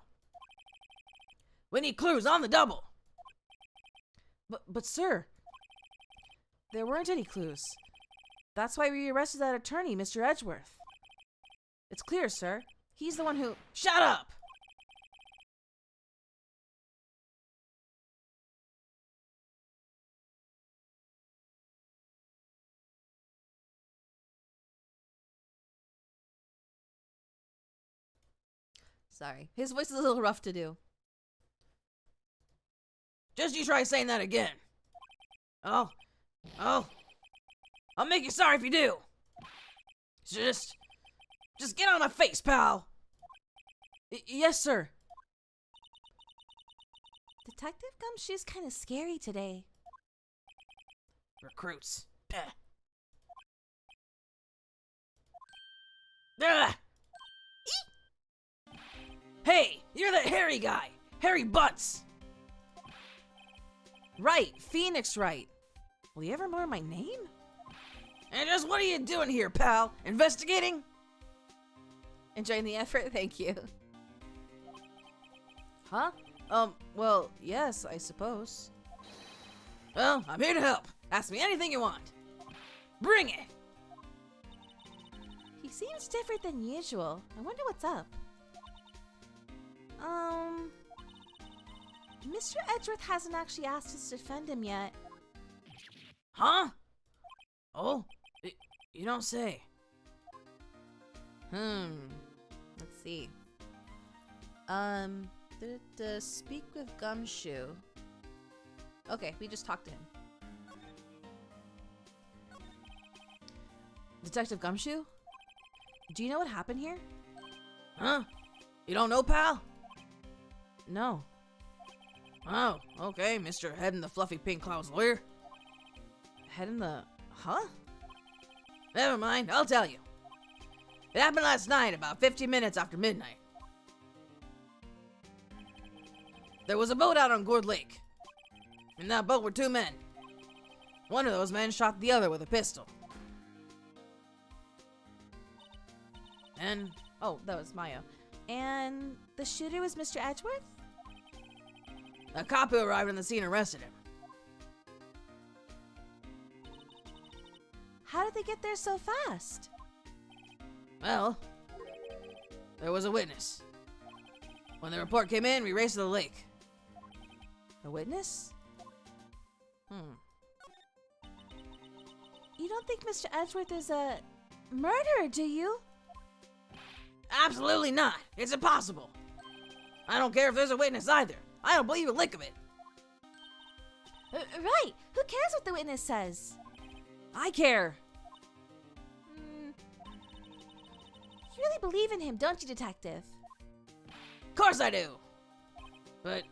We need clues on the double. But sir, there weren't any clues. That's why we arrested that attorney, Mr. Edgeworth. It's clear, sir. He's the one who— Shut up! Sorry, his voice is a little rough to do. Just you try saying that again. Oh. I'll make you sorry if you do. Just get on my face, pal. Yes, sir. Detective Gumshoe's kind of scary today. Recruits. Ugh. Hey, you're that hairy guy. Hairy Butts. Right, Phoenix Wright. Will you ever remember my name? And just what are you doing here, pal? Investigating? Enjoying the effort? Thank you. Huh? Well, yes, I suppose. Well, I'm here to help. Ask me anything you want. Bring it! He seems different than usual. I wonder what's up. Mr. Edgeworth hasn't actually asked us to defend him yet. Huh? Oh, you don't say. Let's see. Speak with Gumshoe. Okay, we just talked to him. Detective Gumshoe? Do you know what happened here? Huh? You don't know, pal? No. Oh, okay, Mr. Head in the Fluffy Pink Cloud's lawyer. Head in the... Huh? Never mind, I'll tell you. It happened last night, about 15 minutes after midnight. There was a boat out on Gourd Lake. In that boat were two men. One of those men shot the other with a pistol. And... Oh, that was Maya. And the shooter was Mr. Edgeworth? A cop who arrived on the scene arrested him. How did they get there so fast? Well, there was a witness. When the report came in, we raced to the lake. A witness? You don't think Mr. Edgeworth is a murderer, do you? Absolutely not. It's impossible. I don't care if there's a witness either. I don't believe a lick of it. Right. Who cares what the witness says? I care. You really believe in him, don't you, Detective? Of course I do. But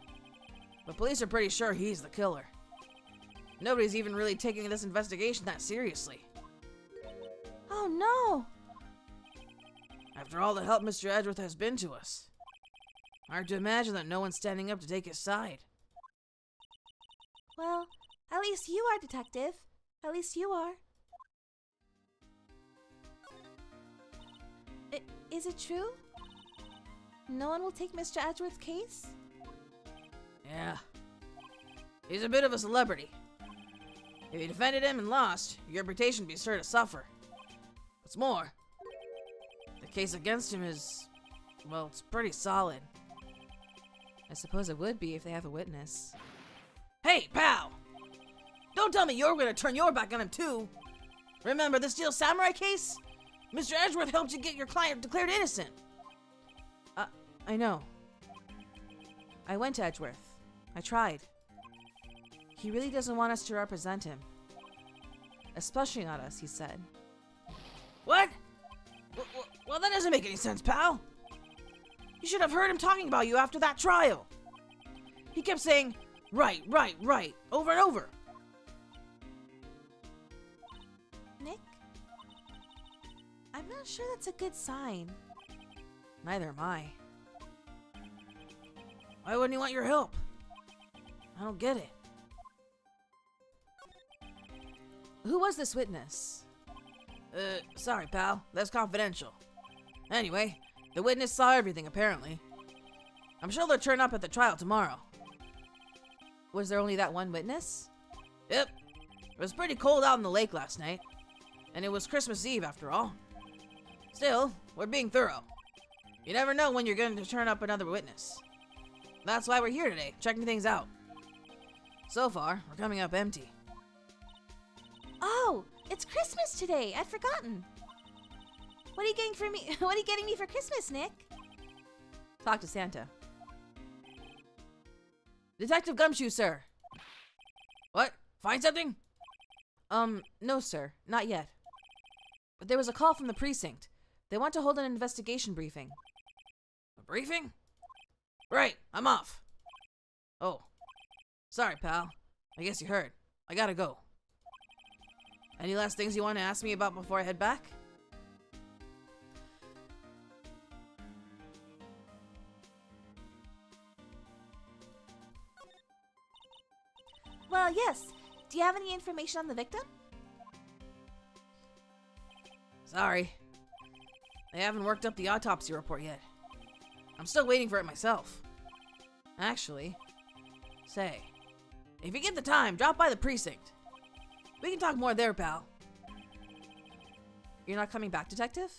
the police are pretty sure he's the killer. Nobody's even really taking this investigation that seriously. Oh no! After all the help Mr. Edgeworth has been to us, hard to imagine that no one's standing up to take his side. Well, at least you are, Detective. At least you are. Is it true? No one will take Mr. Edgeworth's case? Yeah. He's a bit of a celebrity. If you defended him and lost, your reputation would be sure to suffer. What's more, the case against him is, well, it's pretty solid. I suppose it would be if they have a witness. Hey, pal! Don't tell me you're going to turn your back on him too! Remember the Steel Samurai case? Mr. Edgeworth helped you get your client declared innocent. I know. I went to Edgeworth. I tried. He really doesn't want us to represent him. Especially not us, he said. What? Well, that doesn't make any sense, pal. You should have heard him talking about you after that trial. He kept saying, right, over and over. Nick? I'm not sure that's a good sign. Neither am I. Why wouldn't he want your help? I don't get it. Who was this witness? Sorry, pal. That's confidential. Anyway, the witness saw everything, apparently. I'm sure they'll turn up at the trial tomorrow. Was there only that one witness? Yep. It was pretty cold out in the lake last night. And it was Christmas Eve, after all. Still, we're being thorough. You never know when you're going to turn up another witness. That's why we're here today, checking things out. So far, we're coming up empty. Oh, it's Christmas today. I'd forgotten. What are you getting for me? What are you getting me for Christmas, Nick? Talk to Santa. Detective Gumshoe, sir. What? Find something? No, sir. Not yet. But there was a call from the precinct. They want to hold an investigation briefing. A briefing? Right, I'm off. Oh. Sorry, pal. I guess you heard. I gotta go. Any last things you want to ask me about before I head back? Well, yes. Do you have any information on the victim? Sorry. I haven't worked up the autopsy report yet. I'm still waiting for it myself. Actually, say, if you get the time, drop by the precinct. We can talk more there, pal. You're not coming back, Detective?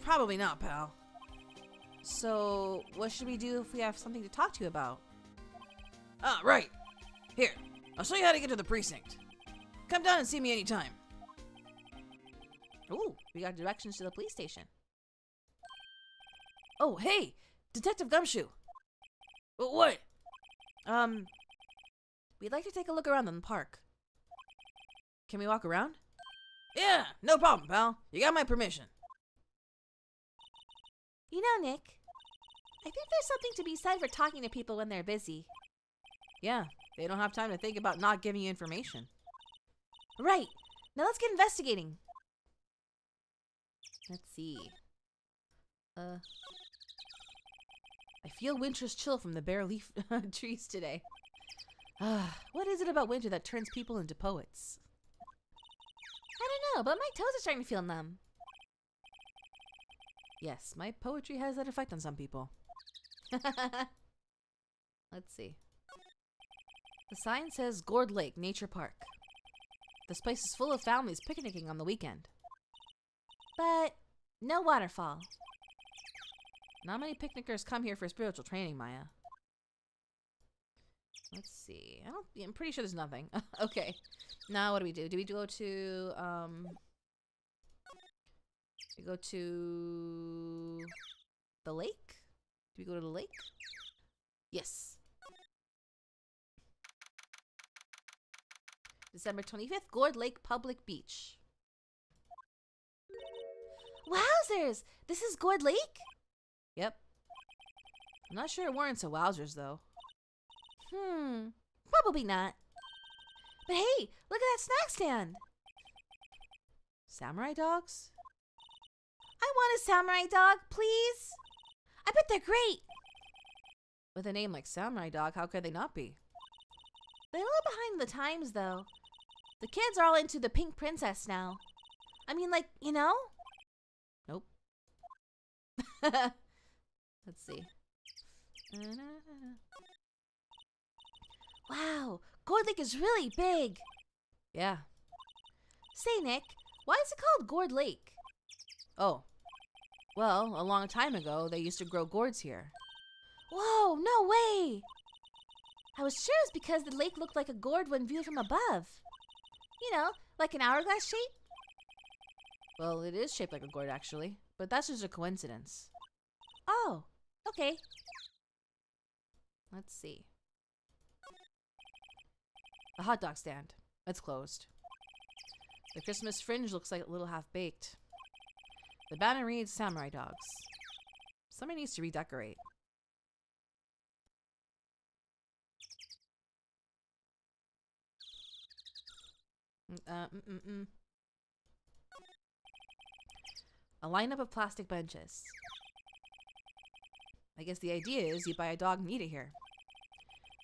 Probably not, pal. So, what should we do if we have something to talk to you about? Ah, right. Here, I'll show you how to get to the precinct. Come down and see me anytime. Ooh, we got directions to the police station. Oh, hey! Detective Gumshoe! What? We'd like to take a look around in the park. Can we walk around? Yeah, no problem, pal. You got my permission. You know, Nick, I think there's something to be said for talking to people when they're busy. Yeah, they don't have time to think about not giving you information. Right. Now let's get investigating. Let's see. I feel winter's chill from the bare leaf trees today. What is it about winter that turns people into poets? I don't know, but my toes are starting to feel numb. Yes, my poetry has that effect on some people. Let's see. The sign says Gourd Lake Nature Park. This place is full of families picnicking on the weekend. But no waterfall. Not many picnickers come here for spiritual training, Maya. Let's see. I'm pretty sure there's nothing. Okay. Now what do we do? Do we go to we go to the lake? Do we go to the lake? Yes. December 25th, Gourd Lake Public Beach. Wowzers! This is Gourd Lake? Yep. I'm not sure it warrants a wowzers, though. Probably not. But hey, look at that snack stand! Samurai dogs? I want a samurai dog, please! I bet they're great! With a name like Samurai Dog, how could they not be? They're a little behind the times, though. The kids are all into the pink princess now. I mean, like, you know? Nope. Let's see. Wow, Gourd Lake is really big. Yeah. Say, Nick, why is it called Gourd Lake? Oh. Well, a long time ago, they used to grow gourds here. Whoa, no way! I was sure it's because the lake looked like a gourd when viewed from above. You know, like an hourglass shape? Well, it is shaped like a gourd, actually. But that's just a coincidence. Oh, okay. Let's see. The hot dog stand. It's closed. The Christmas fringe looks like a little half-baked. The banner reads Samurai Dogs. Somebody needs to redecorate. A lineup of plastic benches. I guess the idea is you buy a dog and eat it here.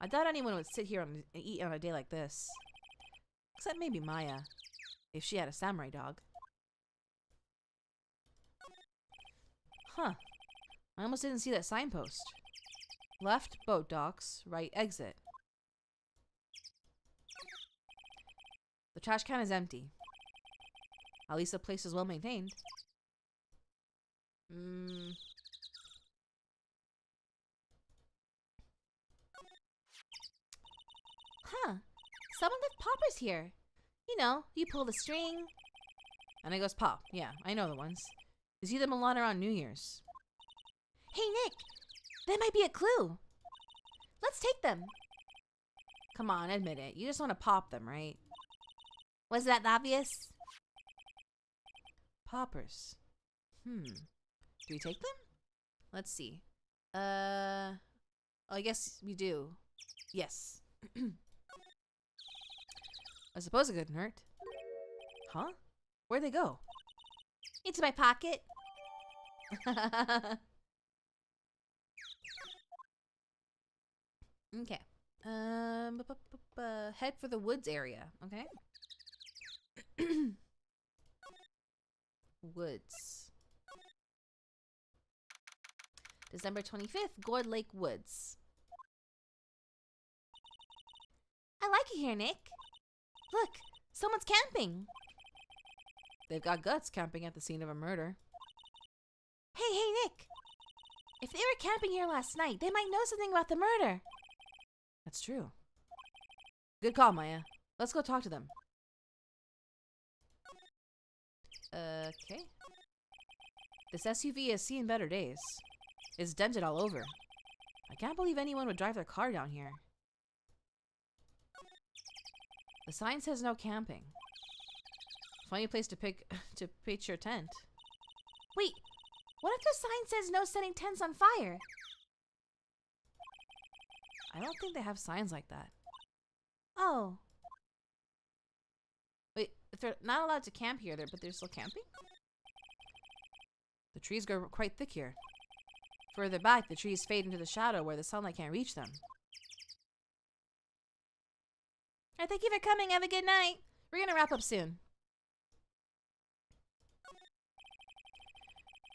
I doubt anyone would sit here and eat on a day like this. Except maybe Maya, if she had a samurai dog. Huh. I almost didn't see that signpost. Left, boat docks. Right, exit. The trash can is empty. At least the place is well maintained. Huh. Someone left poppers here. You know, you pull the string. And it goes pop. Yeah, I know the ones. You see them a lot around New Year's. Hey, Nick. That might be a clue. Let's take them. Come on, admit it. You just want to pop them, right? Was that obvious? Poppers. Do we take them? Let's see. Oh, I guess we do. Yes. I suppose it couldn't hurt. Huh? Where'd they go? Into my pocket. Okay. Head for the woods area. Okay. Woods. December 25th, Gourd Lake Woods. I like it here, Nick. Look, someone's camping. They've got guts camping at the scene of a murder. Hey, Nick. If they were camping here last night, they might know something about the murder. That's true. Good call, Maya. Let's go talk to them. Okay. This SUV has seen better days. It's dented all over. I can't believe anyone would drive their car down here. The sign says no camping. Funny place to pitch your tent. Wait, what if the sign says no setting tents on fire? I don't think they have signs like that. Oh. Wait, if they're not allowed to camp here, but they're still camping? The trees grow quite thick here. Further back, the trees fade into the shadow where the sunlight can't reach them. Alright, thank you for coming. Have a good night. We're gonna wrap up soon.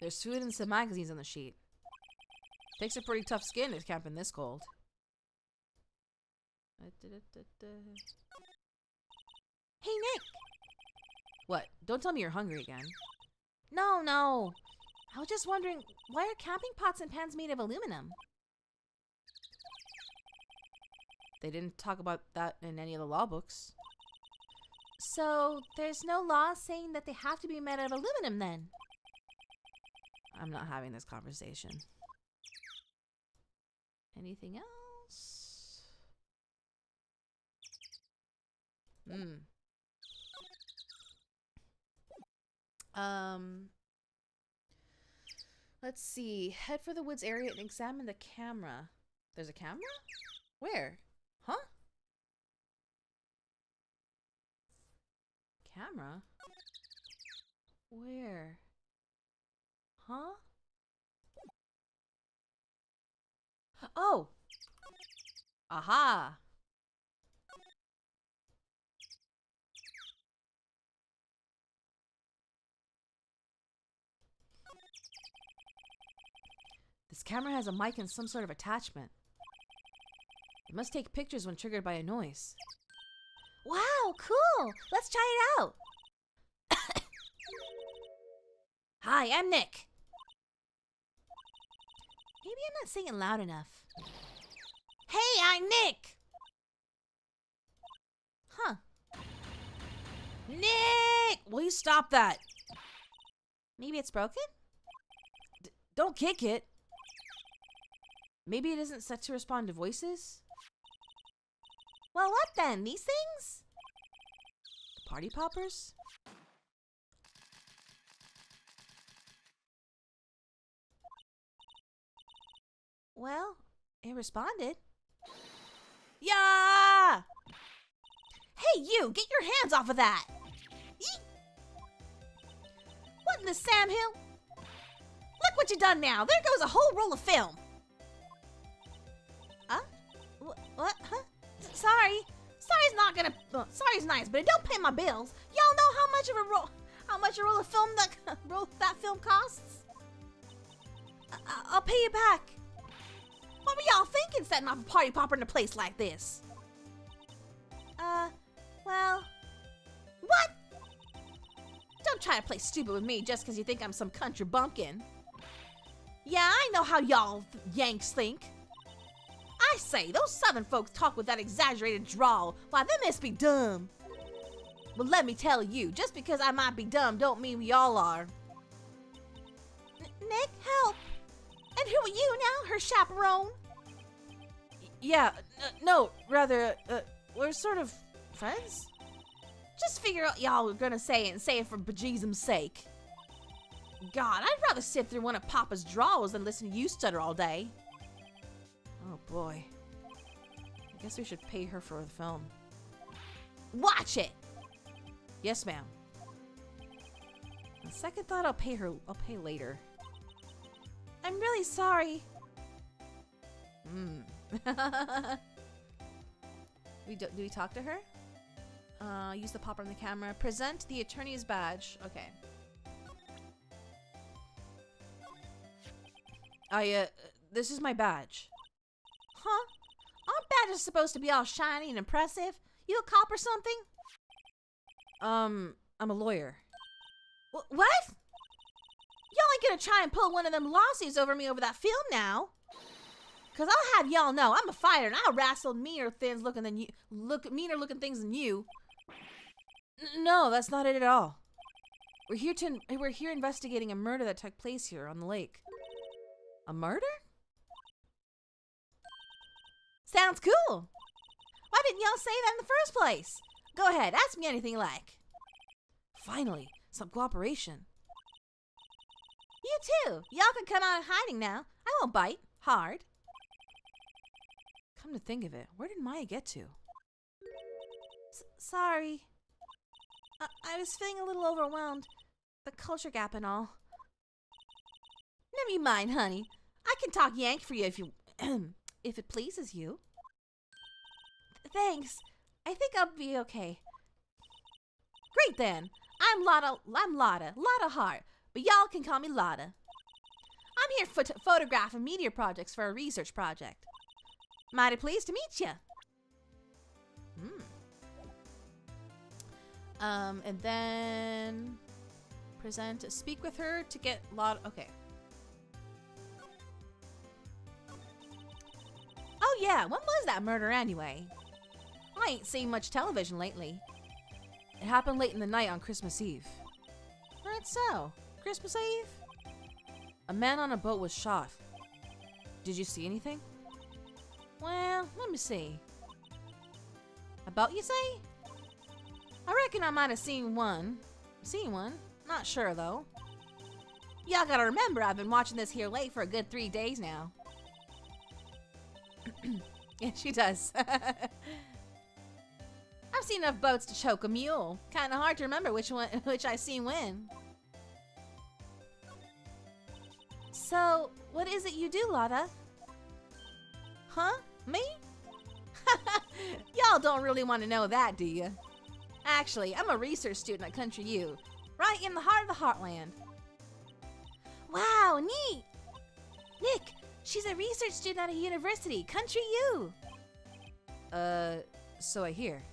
There's food and some magazines on the sheet. Takes a pretty tough skin to camp in this cold. Hey, Nick! What? Don't tell me you're hungry again. No. I was just wondering, why are camping pots and pans made of aluminum? They didn't talk about that in any of the law books. So, there's no law saying that they have to be made of aluminum then? I'm not having this conversation. Anything else? Let's see. Head for the woods area and examine the camera. There's a camera? Where? Huh? Camera? Where? Huh? Oh! Aha! This camera has a mic and some sort of attachment. It must take pictures when triggered by a noise. Wow, cool! Let's try it out! Hi, I'm Nick. Maybe I'm not saying it loud enough. Hey, I'm Nick! Huh. Nick! Will you stop that? Maybe it's broken? Don't kick it. Maybe it isn't set to respond to voices? Well, what then? These things? Party poppers? Well, it responded. Yeah! Hey, you! Get your hands off of that! Eek! What in the Sam Hill? Look what you done now! There goes a whole roll of film! Huh? What? Huh? Sorry. Sorry's not gonna... sorry's nice, but it don't pay my bills. Y'all know how much a roll of film that film costs? I'll pay you back. What were y'all thinking setting off a party popper in a place like this? Well... What? Don't try to play stupid with me just because you think I'm some country bumpkin. Yeah, I know how y'all Yanks think. I say, those Southern folks talk with that exaggerated drawl. Why, they must be dumb. But let me tell you, just because I might be dumb don't mean we all are. Nick, help. And who are you now, her chaperone? Yeah, no, rather, we're sort of friends? Just figure out y'all were gonna say it and say it for bejesus's sake. God, I'd rather sit through one of Papa's drawers than listen to you stutter all day. Oh boy. I guess we should pay her for the film. Watch it! Yes, ma'am. On second thought, I'll pay later. I'm really sorry. Do we talk to her? Use the popper on the camera. Present the attorney's badge. Okay. This is my badge. Huh? Aren't badges supposed to be all shiny and impressive? You a cop or something? I'm a lawyer. What? Y'all ain't gonna try and pull one of them lawsuits over me over that film now? Cause I'll have y'all know I'm a fighter and I'll wrestle meaner things looking than you. Meaner looking things than you. No, that's not it at all. We're here investigating a murder that took place here on the lake. A murder? Sounds cool. Why didn't y'all say that in the first place? Go ahead, ask me anything you like. Finally, some cooperation. You too. Y'all can come out of hiding now. I won't bite. Hard. Come to think of it, where did Maya get to? Sorry. I was feeling a little overwhelmed. The culture gap and all. Never you mind, honey. I can talk Yank for you if you... if it pleases you. Thanks. I think I'll be okay. Great then. I'm Lotta Hart, but y'all can call me Lotta. I'm here photographing meteor projects for a research project. Mighty pleased to meet ya. And then speak with her to get Lotta. Okay. Oh yeah, when was that murder anyway? I ain't seen much television lately. It happened late in the night on Christmas Eve. Right so. Christmas Eve? A man on a boat was shot. Did you see anything? Well, let me see. A boat, you say? I reckon I might have seen one. Not sure, though. Y'all gotta remember I've been watching this here late for a good 3 days now. Yeah, she does. I've seen enough boats to choke a mule. Kinda hard to remember which I seen when. So, what is it you do, Lotta? Huh? Me? Y'all don't really want to know that, do you? Actually, I'm a research student at Country U, right in the heart of the heartland. Wow, neat! Nick, she's a research student at a university, Country U. So I hear.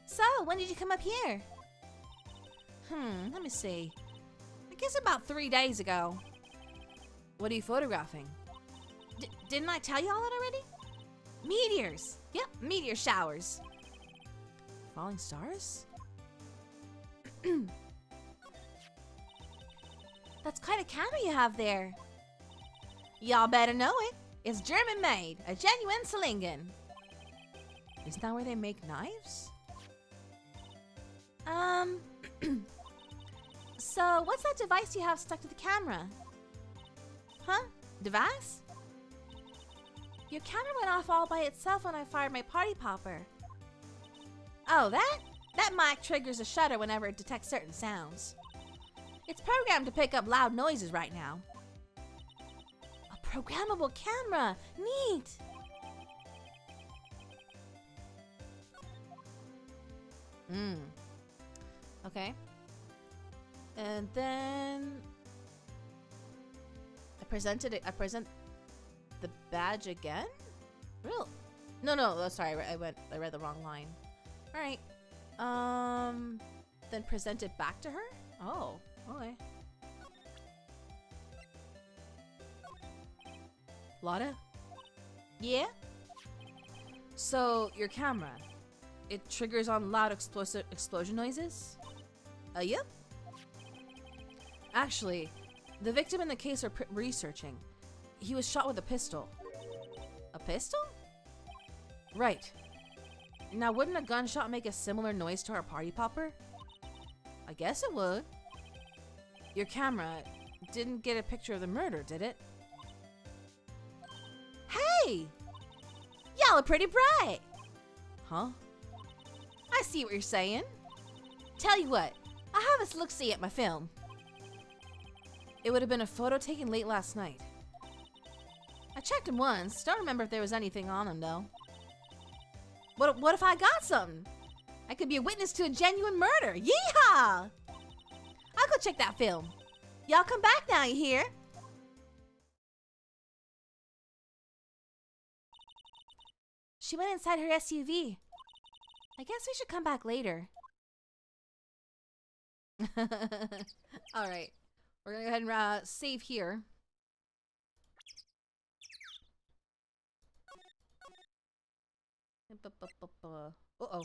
So, when did you come up here? Let me see. I guess about 3 days ago. What are you photographing? Didn't I tell y'all that already? Meteors. Yep, meteor showers. Falling stars? That's quite a camera you have there. Y'all better know it. It's German made, a genuine Slingen. Isn't that where they make knives? So what's that device you have stuck to the camera? Huh? Device? Your camera went off all by itself when I fired my party popper. Oh, that mic triggers a shutter whenever it detects certain sounds. It's programmed to pick up loud noises right now. A programmable camera! Neat! Okay. And then I present the badge again? Real? No, sorry, I read the wrong line. Alright. Then present it back to her? Oh, okay. Lotta? Yeah? So, your camera, it triggers on loud explosion noises? Yep. Actually, the victim in the case we're researching, he was shot with a pistol. A pistol? Right. Now, wouldn't a gunshot make a similar noise to our party popper? I guess it would. Your camera didn't get a picture of the murder, did it? Hey! Y'all are pretty bright! Huh? I see what you're saying. Tell you what, I'll have us look-see at my film. It would have been a photo taken late last night. I checked them once. Don't remember if there was anything on them, though. What if I got something? I could be a witness to a genuine murder. Yeehaw! I'll go check that film. Y'all come back now, you hear? She went inside her SUV. I guess we should come back later. Alright. We're gonna go ahead and save here. Uh-oh.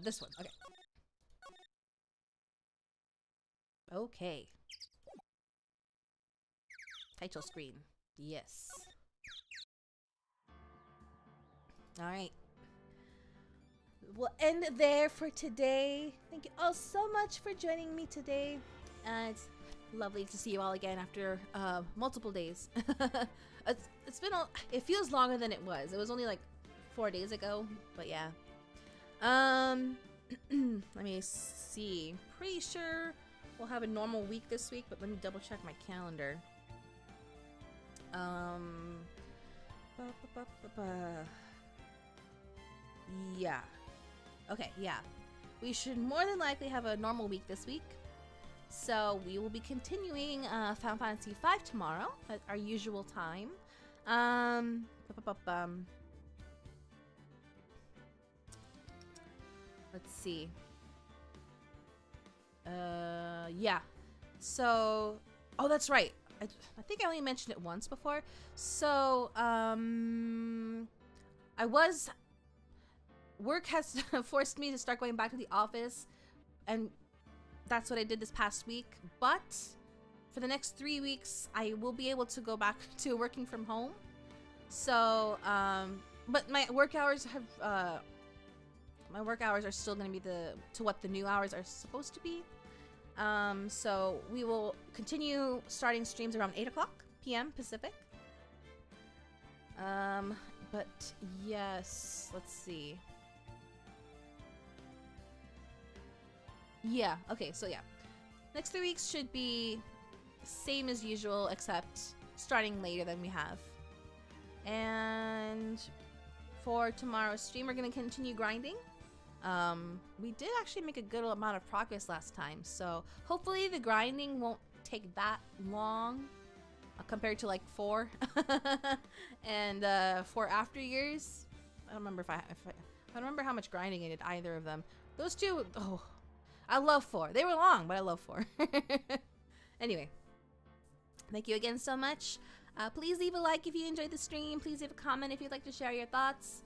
This one. Okay. Okay. Title screen. Yes. Alright. We'll end there for today. Thank you all so much for joining me today. It's lovely to see you all again after multiple days. It's been it feels longer than it was. It was only like 4 days ago, but yeah. Let me see. Pretty sure we'll have a normal week this week, but let me double check my calendar. Yeah. Okay, yeah. We should more than likely have a normal week this week. So we will be continuing Final Fantasy V tomorrow at our usual time. Let's see. Yeah. So, oh, that's right. I think I only mentioned it once before. So, work has forced me to start going back to the office, and that's what I did this past week. But for the next 3 weeks, I will be able to go back to working from home. So, but my work hours are still going to be to what the new hours are supposed to be. So we will continue starting streams around 8 o'clock p.m. Pacific. But yes, let's see. Yeah, okay, so yeah. Next 3 weeks should be same as usual, except starting later than we have. And for tomorrow's stream, we're going to continue grinding. We did actually make a good amount of progress last time, so hopefully the grinding won't take that long compared to like 4 and 4 after years. I don't remember if I don't remember how much grinding I did either of them. Those two, oh, I love 4. They were long, but I love 4. Anyway, thank you again so much. Please leave a like if you enjoyed the stream. Please leave a comment if you'd like to share your thoughts.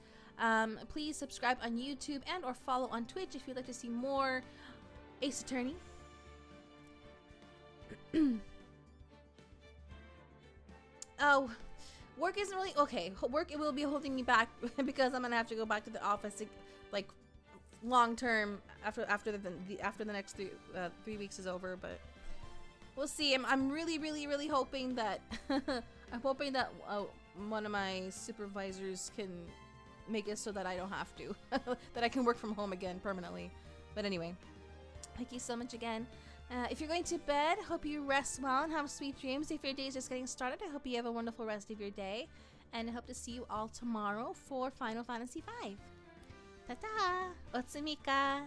Please subscribe on YouTube and or follow on Twitch if you'd like to see more Ace Attorney. Oh, work isn't really okay. Work, it will be holding me back because I'm gonna have to go back to the office like long term after the next 3 weeks is over. But we'll see. I'm really hoping that I'm hoping that one of my supervisors can make it so that I don't have to. That I can work from home again permanently. But anyway, thank you so much again. If you're going to bed, hope you rest well and have sweet dreams. If your day is just getting started, I hope you have a wonderful rest of your day. And I hope to see you all tomorrow for Final Fantasy V. Ta-ta! Otsumika!